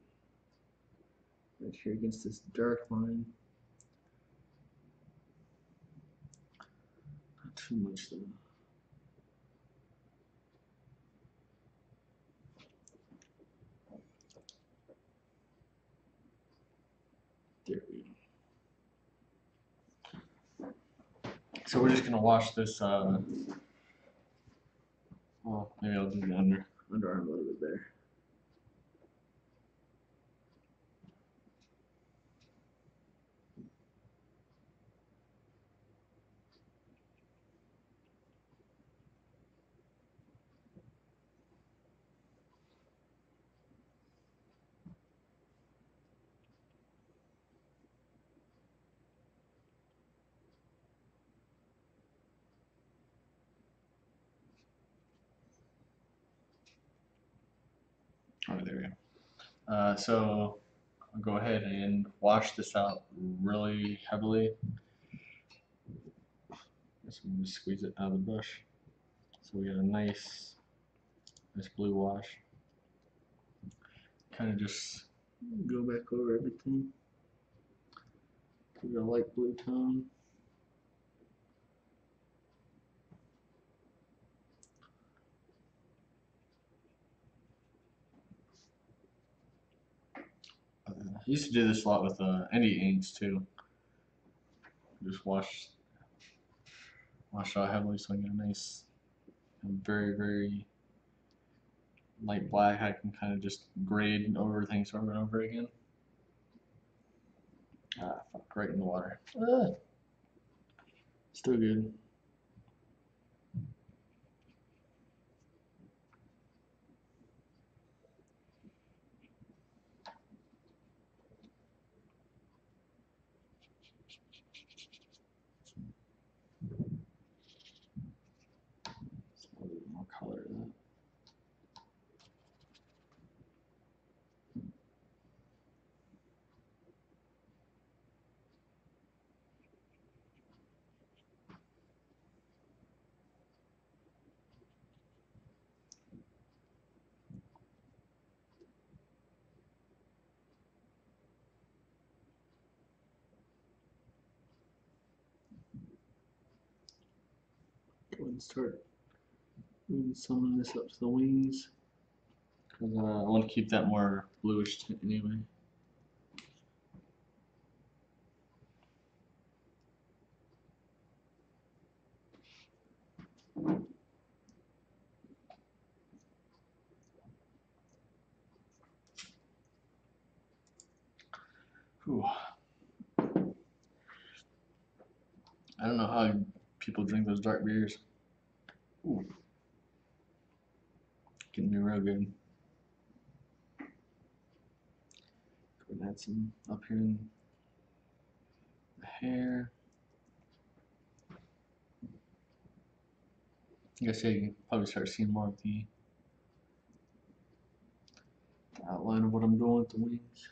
Speaker 1: right here against this dark line. Not too much though. There we go. So we're just gonna wash this. Well, maybe I'll do the underarm a little bit better. Oh, there we go. So I'll go ahead and wash this out really heavily. Just squeeze it out of the brush. So we got a nice This blue wash. Kind of just go back over everything. Give it a light blue tone. I used to do this a lot with Indie inks too. Just wash out heavily so I get a nice, very light black. I can kind of just grade over things over and over again. Ah, fuck, right in the water. Still good. A little bit more color in that. Go ahead and start moving some of this up to the wings because I want to keep that more bluish tint anyway. Whew. I don't know how people drink those dark beers. Ooh. Getting me real good. Go ahead and add some up here in the hair. I guess you can probably start seeing more of the outline of what I'm doing with the wings.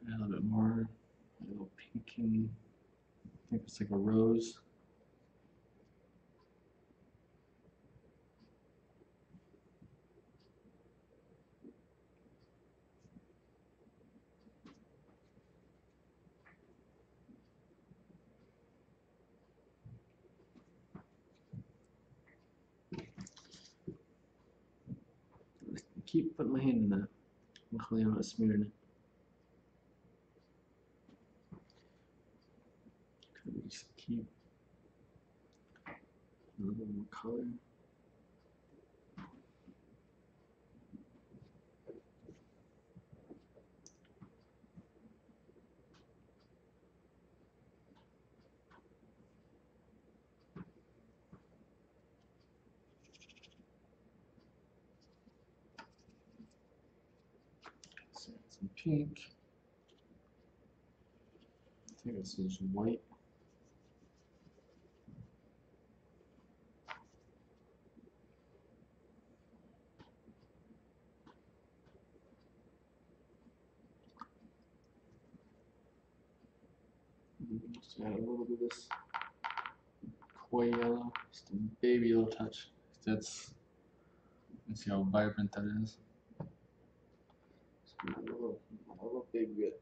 Speaker 1: A little bit more, a little pinky. I think it's like a rose. Keep putting my hand in that. Luckily, I'm not smearing it. Just keep a little bit more color. Let's add some pink. I think this is white. Just add a little bit of this koi yellow, just a baby little touch. That's, let's see how vibrant that is. Just a little big bit.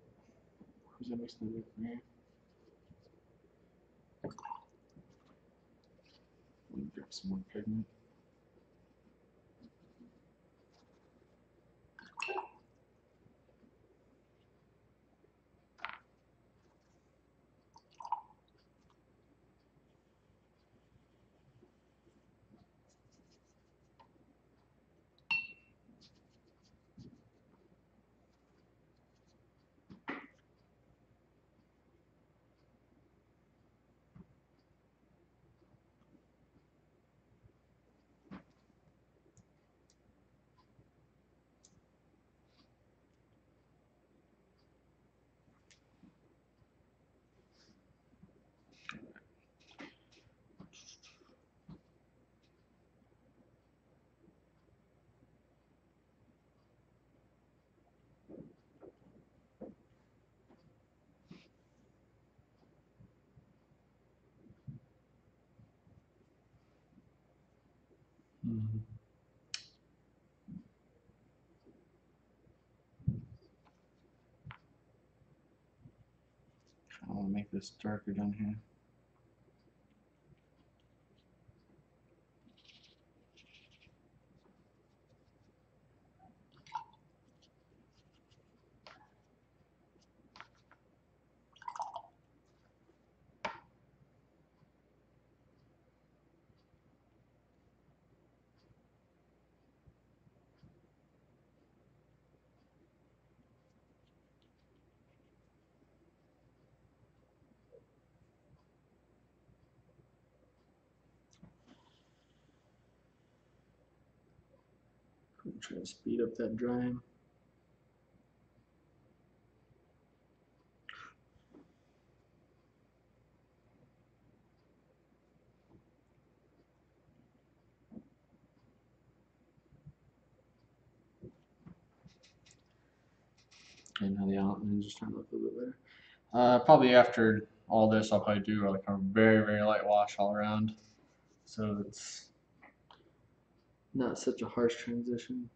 Speaker 1: Who's that mixing it with here? Grab some more pigment. Mhm. I want to make this darker down here. I'm trying to speed up that drying. And now the outline is just trying to look a little bit better. Probably after all this, I'll probably do like a very light wash all around, so it's not such a harsh transition.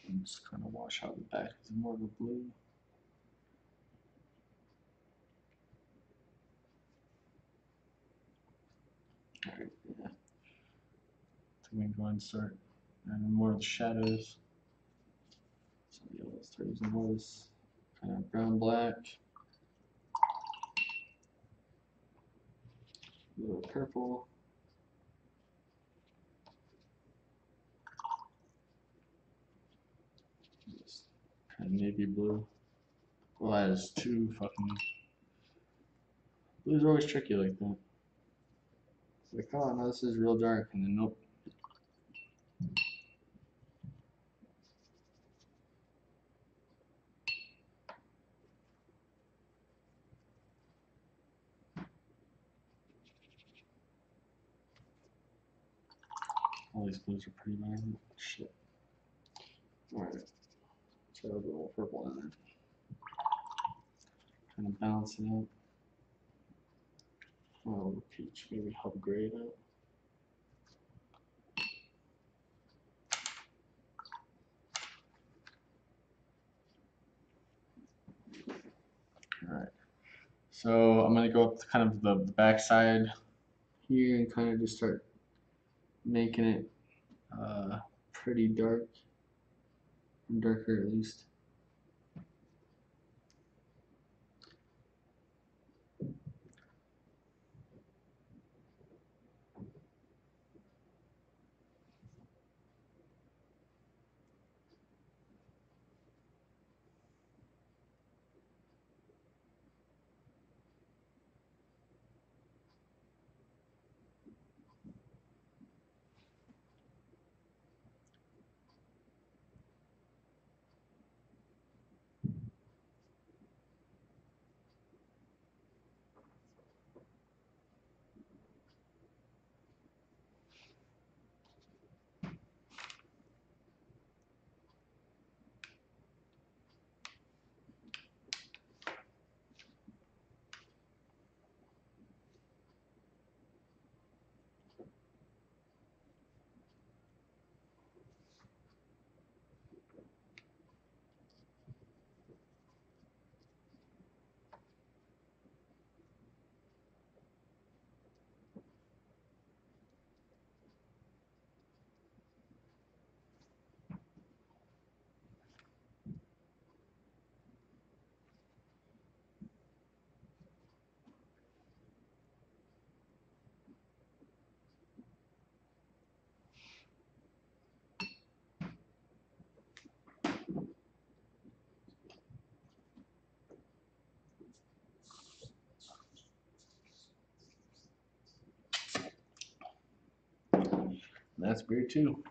Speaker 1: I'm just kind of wash out the back. It's more of a blue. Alright, yeah. So we can go and start adding more of the shadows. So yeah, let's start using more of this kind of brown black. A little purple. This kind of navy blue. Well, that is too fucking. Blues are always tricky like that. Like, oh no, this is real dark, and then nope. All these blues are pretty bad. Shit. Alright. So a little purple in there. Kind of balance it out. Oh, peach, maybe help grade out. Alright. So I'm gonna go up to kind of the back side here and kind of just start making it pretty dark, darker at least. That's beer too.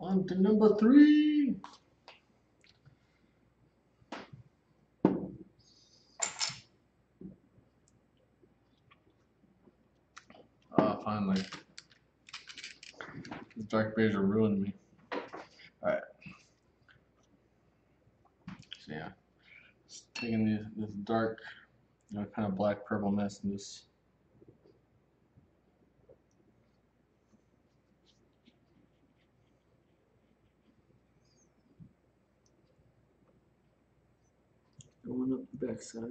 Speaker 1: On to number 3. Finally. These dark beers are ruining me. Alright. So yeah. Just taking this dark, kind of black purple mess and just going up the backside.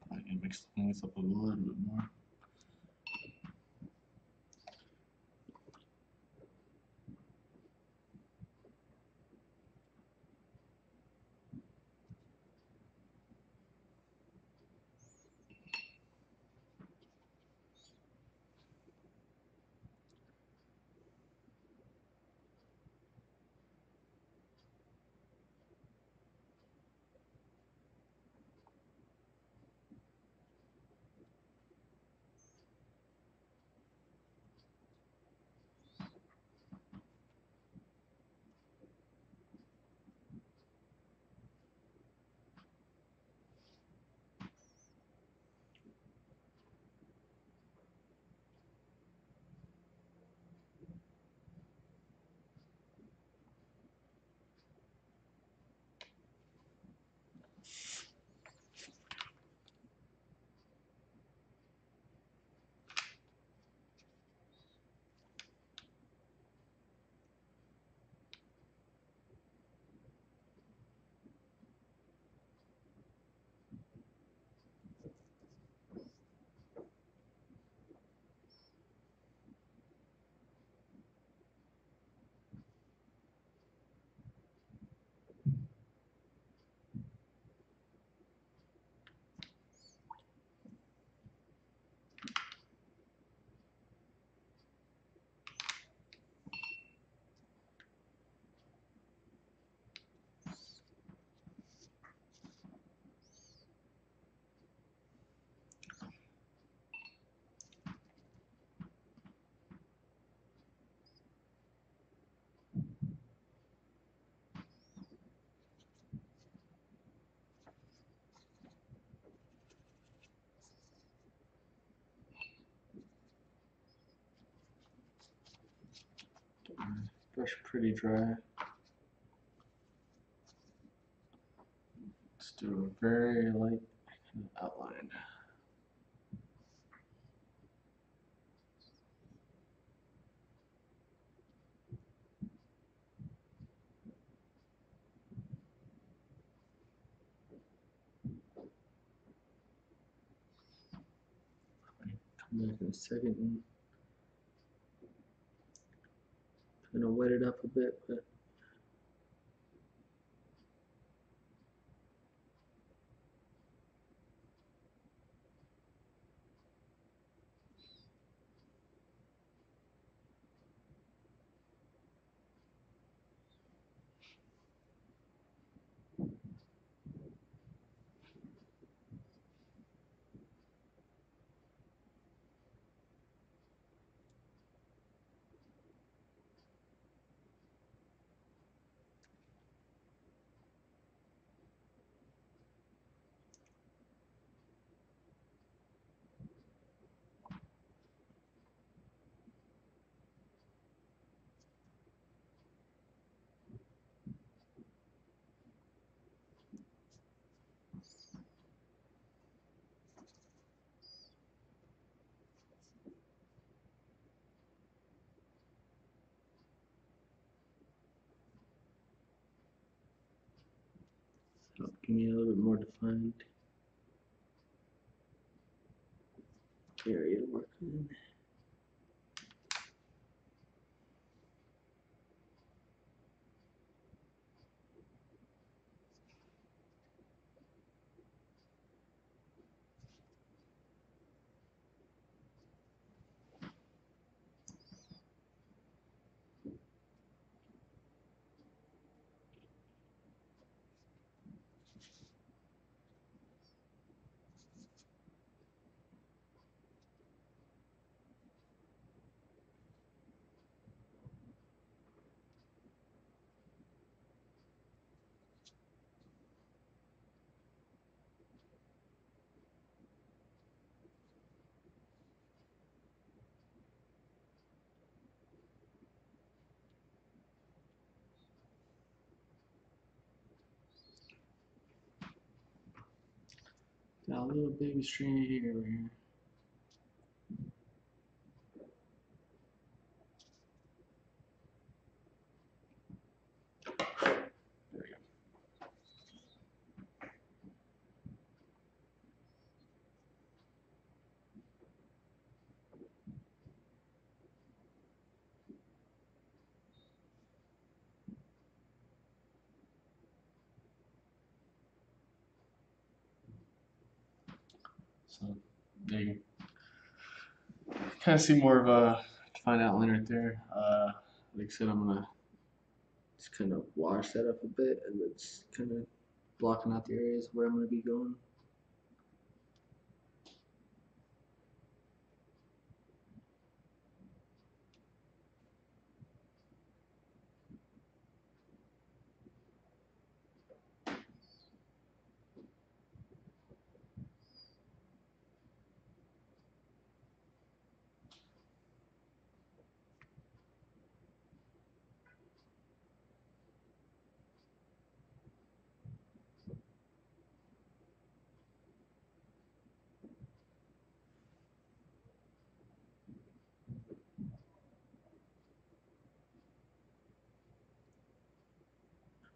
Speaker 1: I can mix things up a little bit more. Brush pretty dry. Let's do a very light outline. Come back in a second.
Speaker 2: of wet it up a bit, but it'll give me a little bit more defined area to work in. Got a little baby string of hair over here.
Speaker 1: There we go. So there you kind of see more of a defined outline right there. Like I said, I'm gonna just kind of wash that up a bit, and it's kind of blocking out the areas where I'm gonna be going.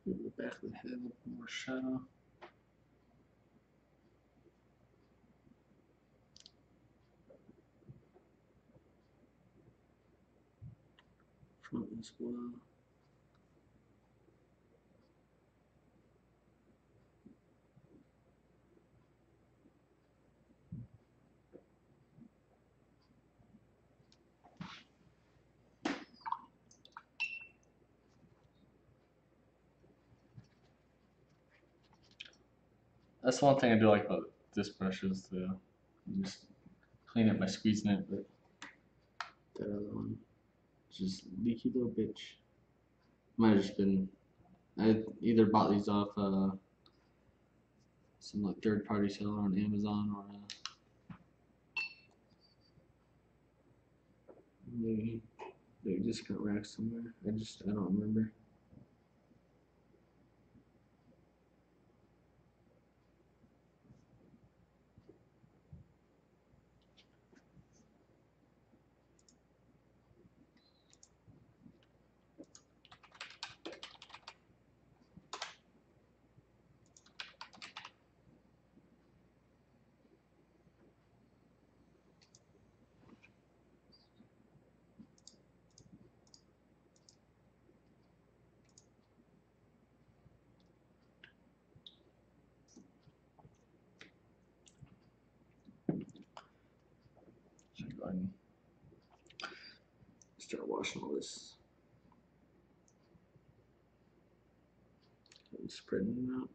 Speaker 1: The back of the head, a little more shadow. Front as well. That's the one thing I do like about this brush is to just clean it by squeezing it, but that other one, just leaky little bitch. Might have just been, I either bought these off some like third party seller on Amazon or maybe they just got racked somewhere. I don't remember.
Speaker 2: go ahead and start washing all this. And spreading them out.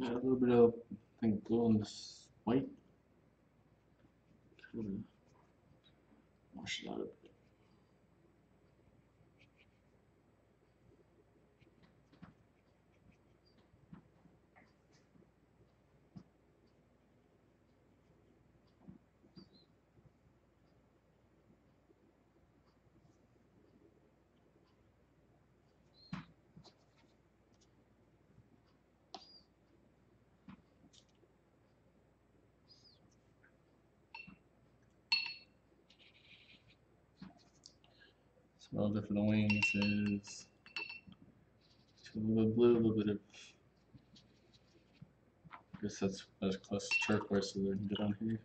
Speaker 2: Add a little bit of, I think, blue on this white. Kind of wash it out a bit.
Speaker 1: So all different the wings is a little bit of blue, a little bit of, I guess that's as close to turquoise as I can get on here.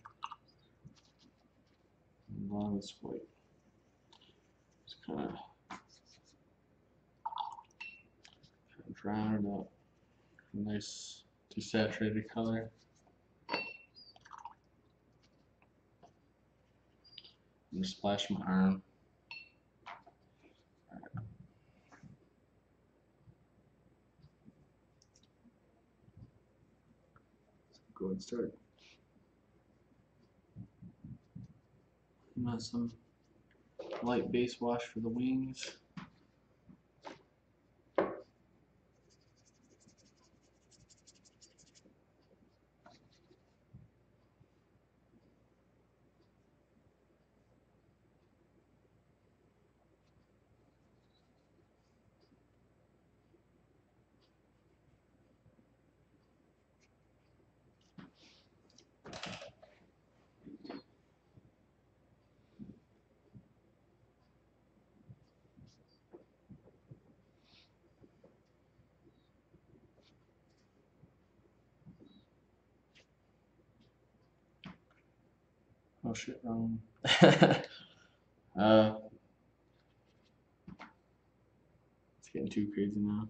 Speaker 1: And a lot of this white. Just kind of drown it out. A nice desaturated color. And splash my arm.
Speaker 2: Go ahead and start. Some light base wash for the wings. Oh shit, wrong. It's getting too crazy now.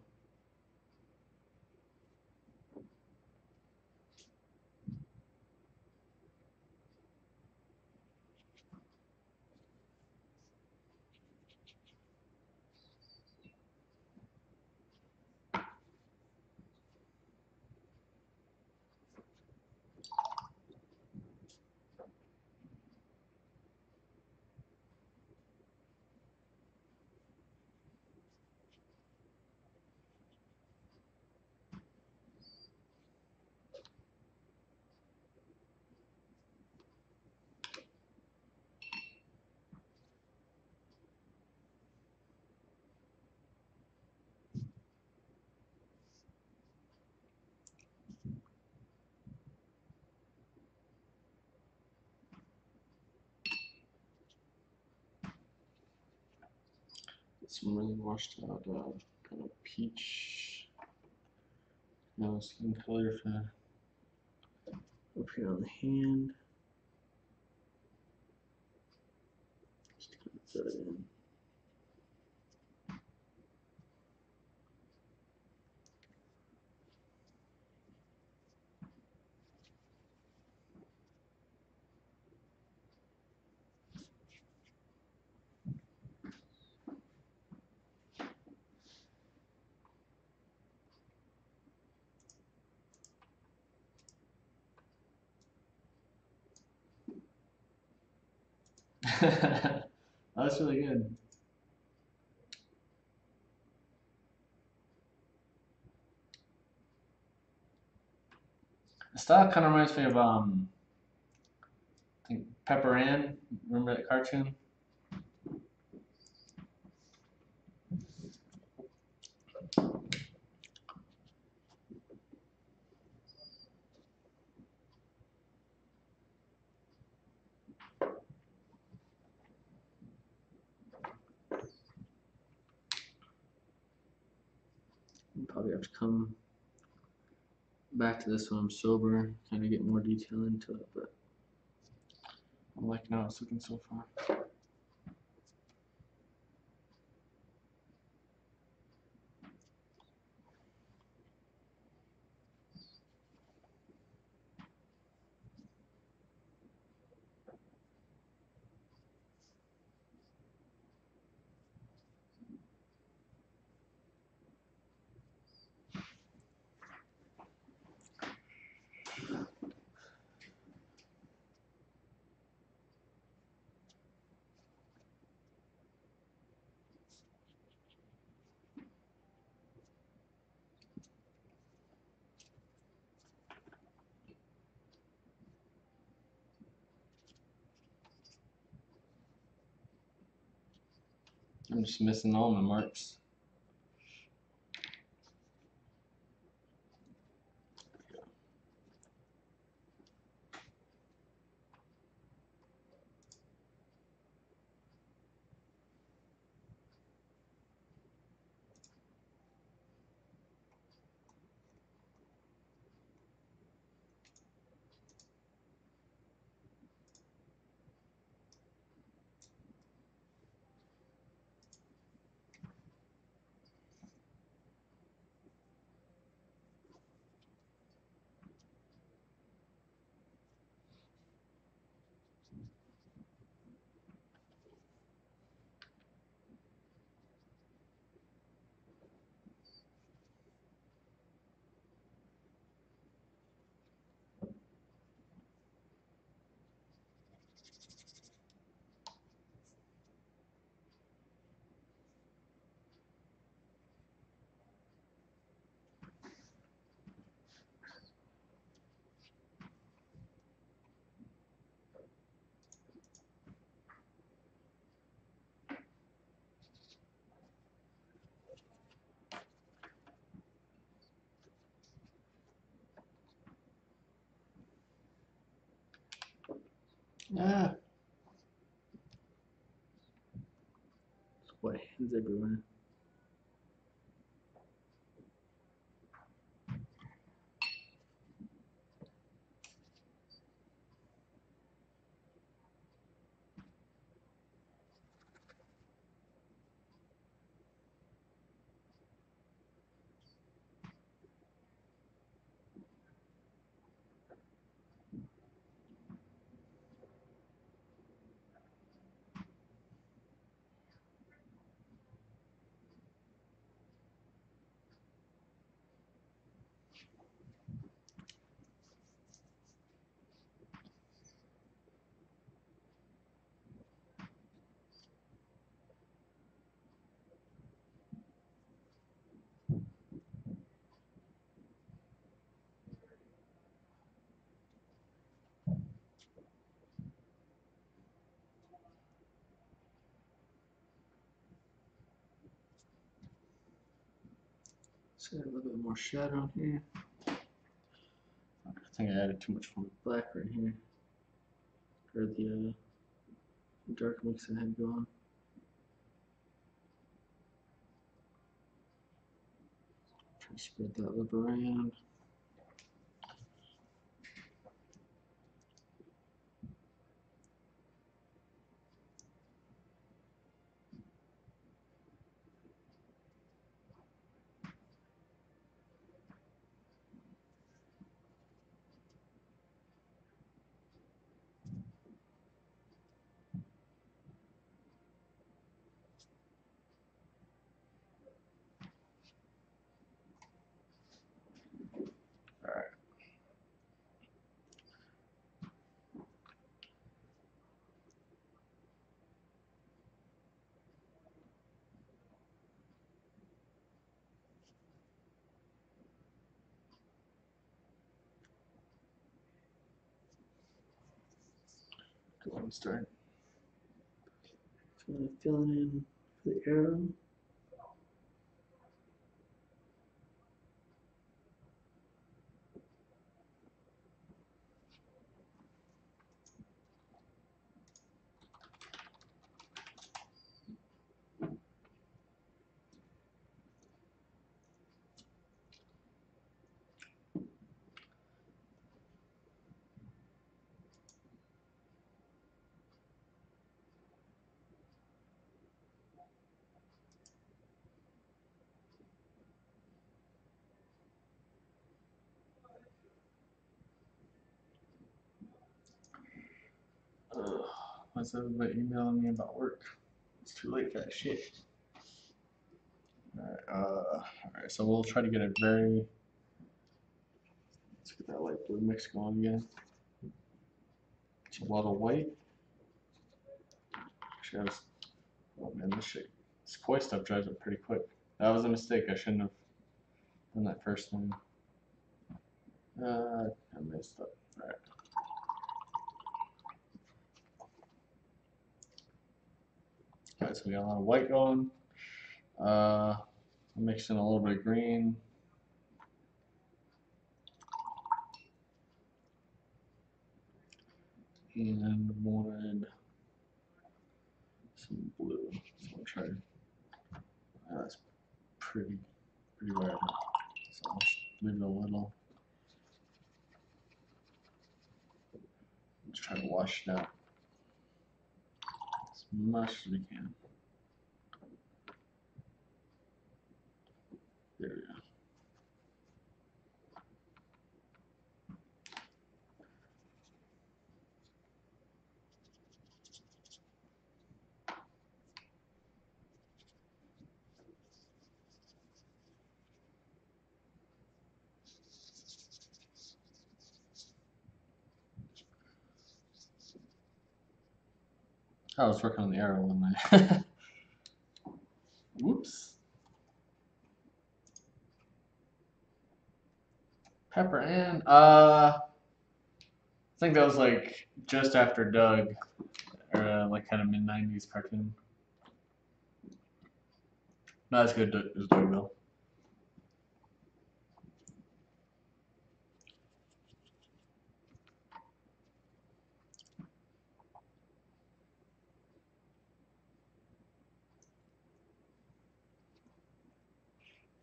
Speaker 2: Some really washed out kind of peach skin color for up here on the hand. Just kind of fill it in.
Speaker 1: That's really good. The style kind of reminds me of I think Pepper Ann. Remember that cartoon?
Speaker 2: I'll probably have to come back to this when I'm sober, kind of get more detail into it, but I'm liking how it's looking so far. I'm just missing all my marks. Ah, what hands everywhere. So a little bit more shadow here.
Speaker 1: I think I added too much for
Speaker 2: Black right here. Or the dark mix I had going. Try to spread that lip around.
Speaker 1: Go ahead and start.
Speaker 2: So I'm filling in for the arrow.
Speaker 1: Why's everybody emailing me about work? It's too late for that shit. Alright, so we'll try to get a very. Let's get that light blue mix going again. It's a lot of white. Actually, oh man, this koi stuff dries up pretty quick. That was a mistake. I shouldn't have done that first one. I messed up. Alright. Alright, so we got a lot of white going. I'm mixing a little bit of green. And wanted some blue. So I'll try. That's pretty vibrant. So I'll just leave it a little. Just try to wash it out as much as we can. There we go. I was working on the arrow one night. Whoops. Pepper and I think that was like just after Doug, or like kind of mid-90s cartoon. Not as good as Doug though.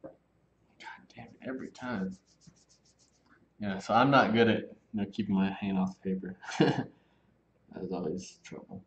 Speaker 1: God damn it, every time. Yeah, so I'm not good at keeping my hand off the paper. That is always trouble.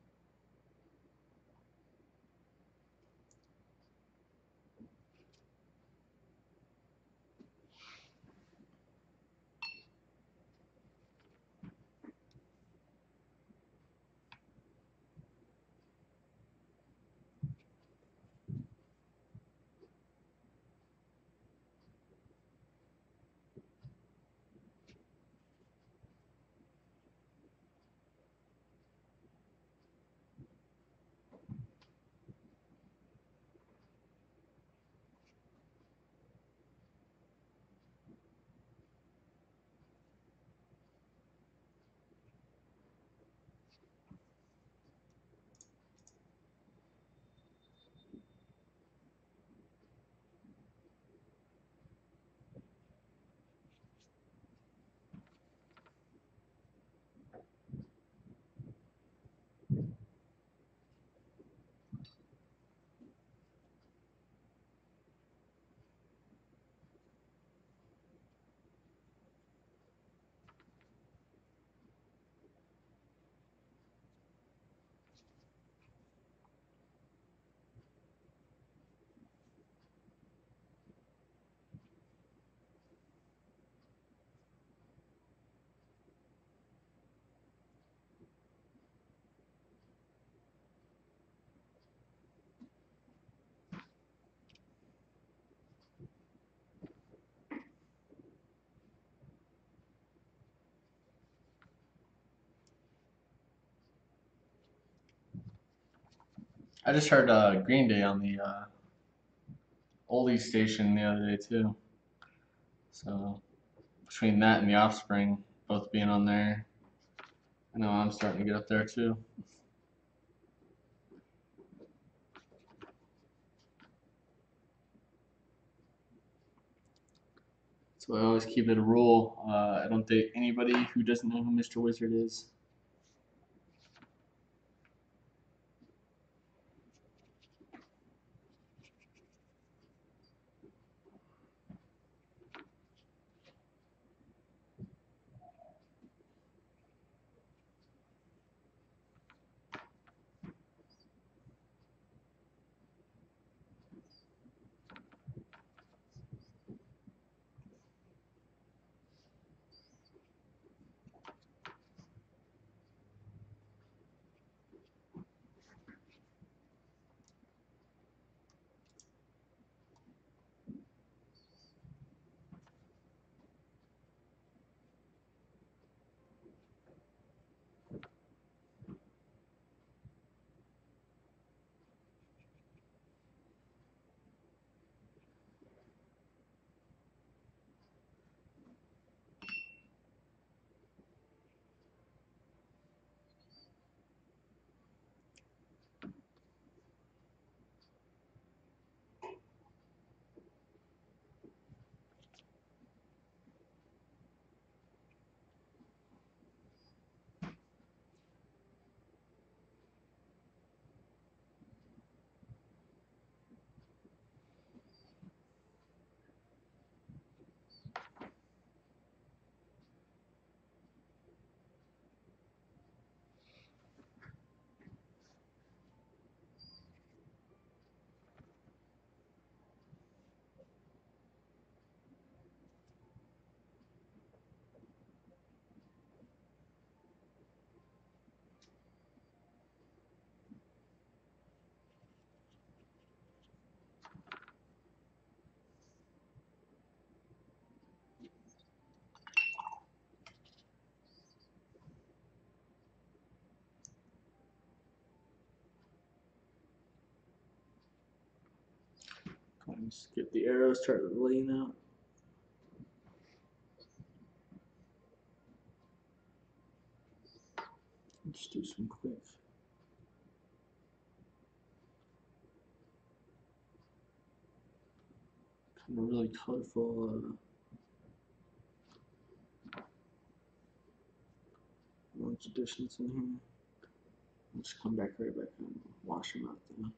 Speaker 1: I just heard Green Day on the oldie station the other day too. So between that and the Offspring both being on there, I know I'm starting to get up there too. So I always keep it a rule. I don't date anybody who doesn't know who Mr. Wizard is. Just get the arrows, start laying out. Let's do some quick. Kind of really colorful bunch of additions in here. I'll just come back right back and wash them out though.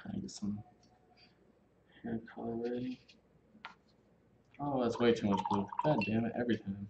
Speaker 1: Kind of get some hair color ready. Oh, that's way too much blue. God damn it, every time.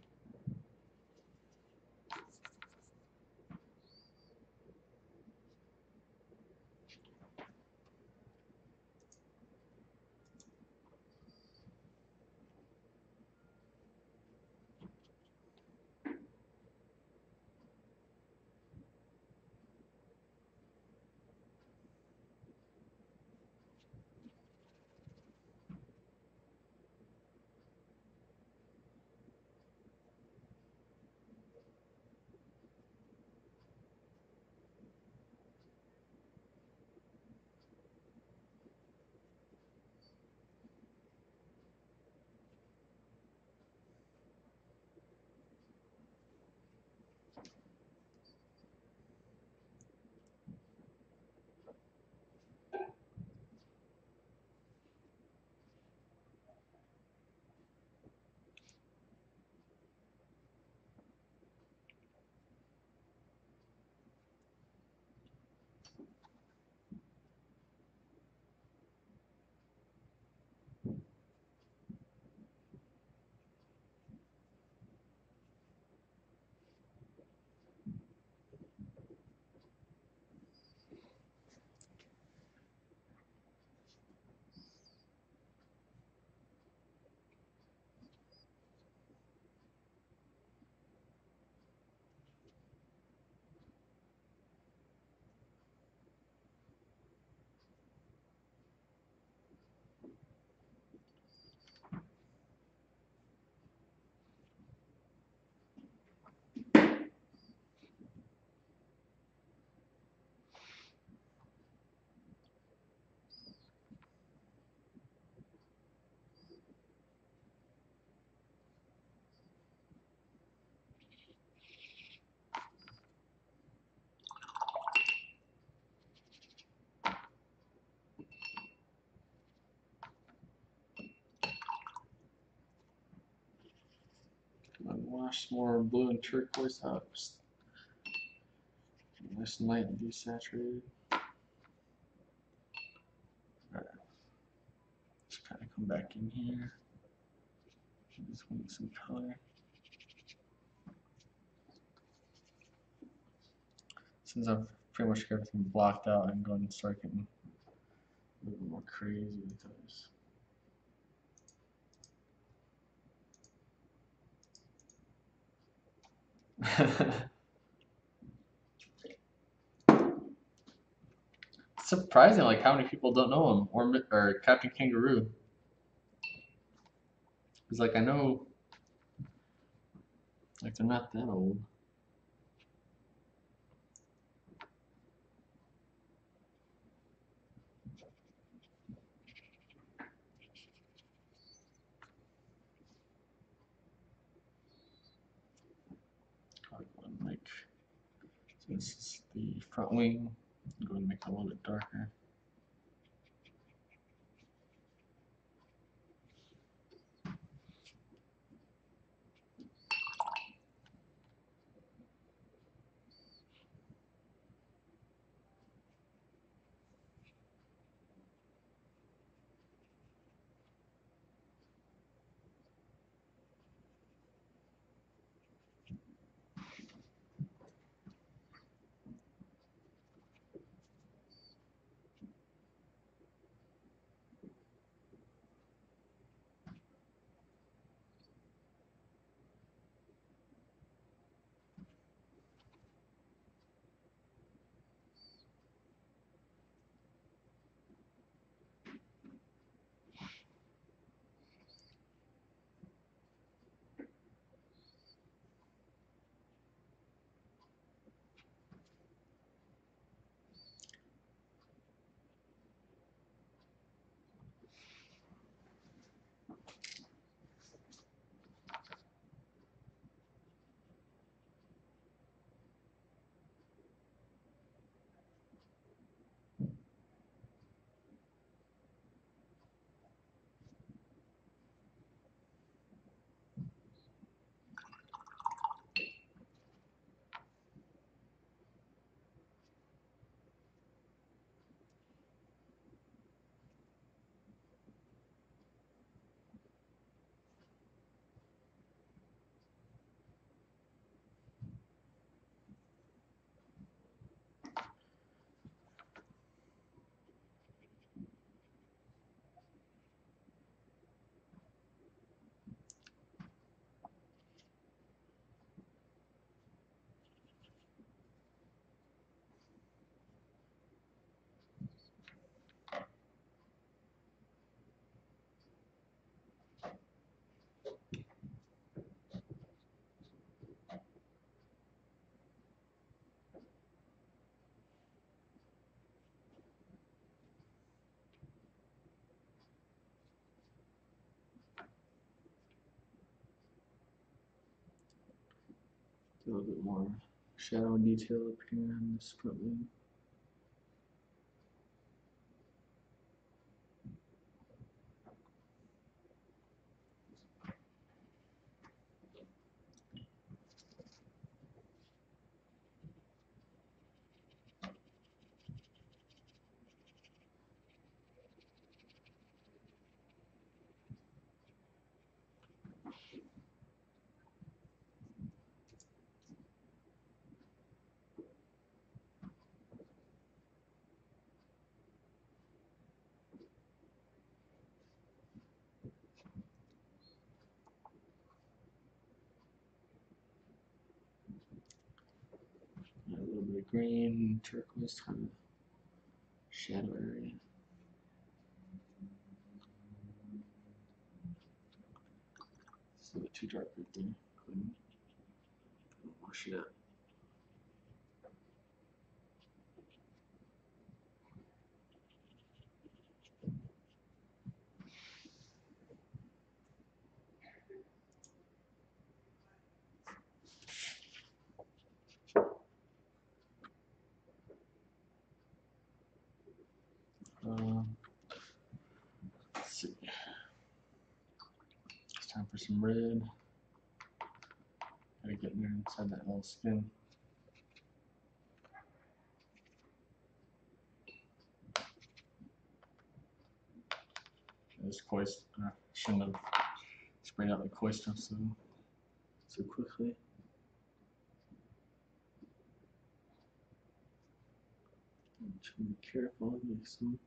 Speaker 2: wash more blue and turquoise out. Just nice light and desaturated. Alright. Just kind of come back in here. Just want some color. Since I've pretty much got everything blocked out, I can go ahead and start getting a little bit more crazy with those. It's surprising, like how many people don't know him or Captain Kangaroo. Because like I know, like they're not that old. Like, so this is the front wing. I'm going to make it a little bit darker. A little bit more shadow and detail up here on this front wing. A little bit of green, turquoise kind of shadow area. It's a little bit too dark right there. Couldn't wash it out. Let's see. It's time for some red.
Speaker 1: Gotta get in there inside that little skin. This coist, shouldn't have sprayed out the coister so quickly. Try to be careful, make some.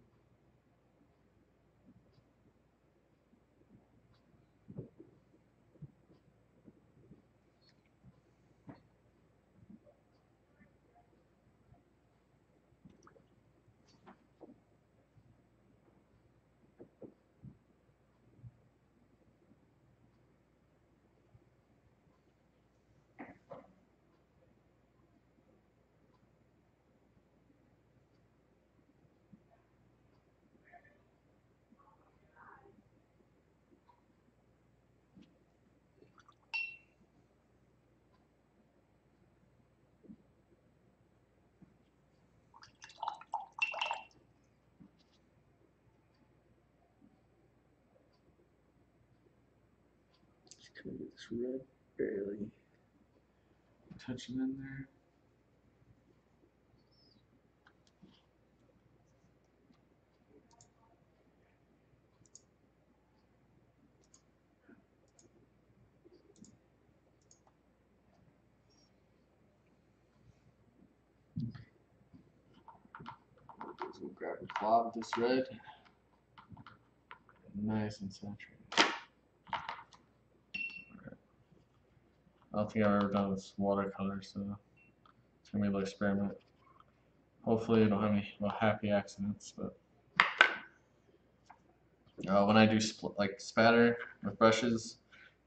Speaker 1: Just kind of get this red barely touching in there. So we'll grab a blob of this red. Nice and saturated. Alright. I don't think I've ever done this watercolor, so it's gonna be a little experiment. Hopefully, I don't have any happy accidents, but when I do like spatter with brushes,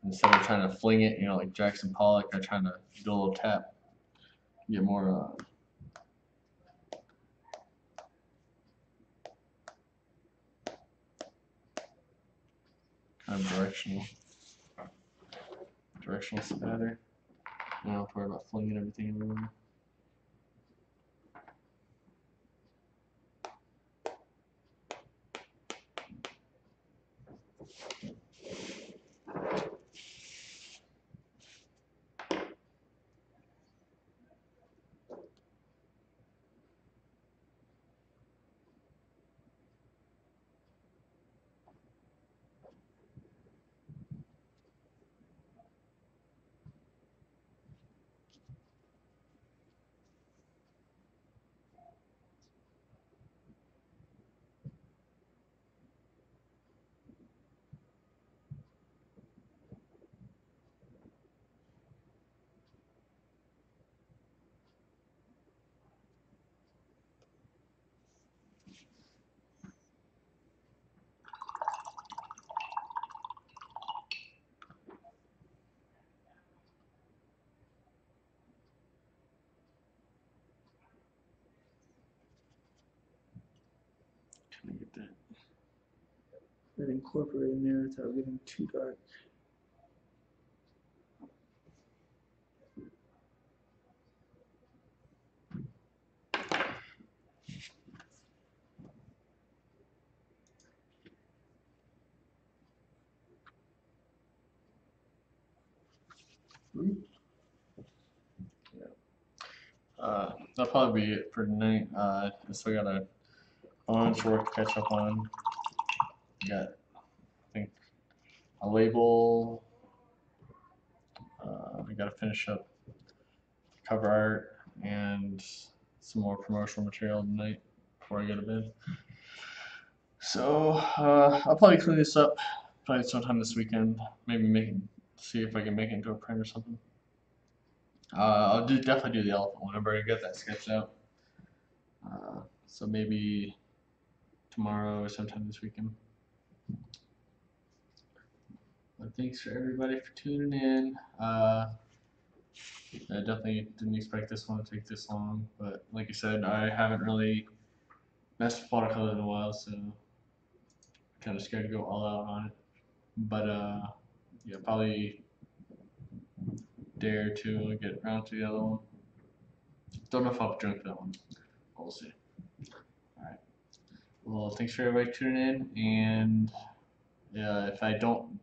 Speaker 1: instead of trying to fling it, like Jackson Pollock, I try to do a little tap, get more kind of directional spatter. I don't have to worry about flinging everything everywhere. Trying to get that incorporated in there without getting too dark. That'll probably be it for tonight. So we got a bunch of work to catch up on. We got, I think, a label. We got to finish up cover art and some more promotional material tonight before I go to bed. So I'll probably clean this up probably sometime this weekend. Maybe see if I can make it into a print or something. I'll definitely do the elephant one. I've already got that sketched out. So maybe tomorrow or sometime this weekend. But thanks for everybody for tuning in. I definitely didn't expect this one to take this long, but like I said, I haven't really messed with watercolor in a while, so I'm kind of scared to go all out on it. But yeah, probably a day or two I'll get around to the other one. Don't know if I'll drink that one. We'll see. Alright. Well, thanks for everybody tuning in, and yeah, if I don't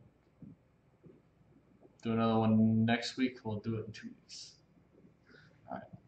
Speaker 1: do another one next week. We'll do it in 2 weeks. All right.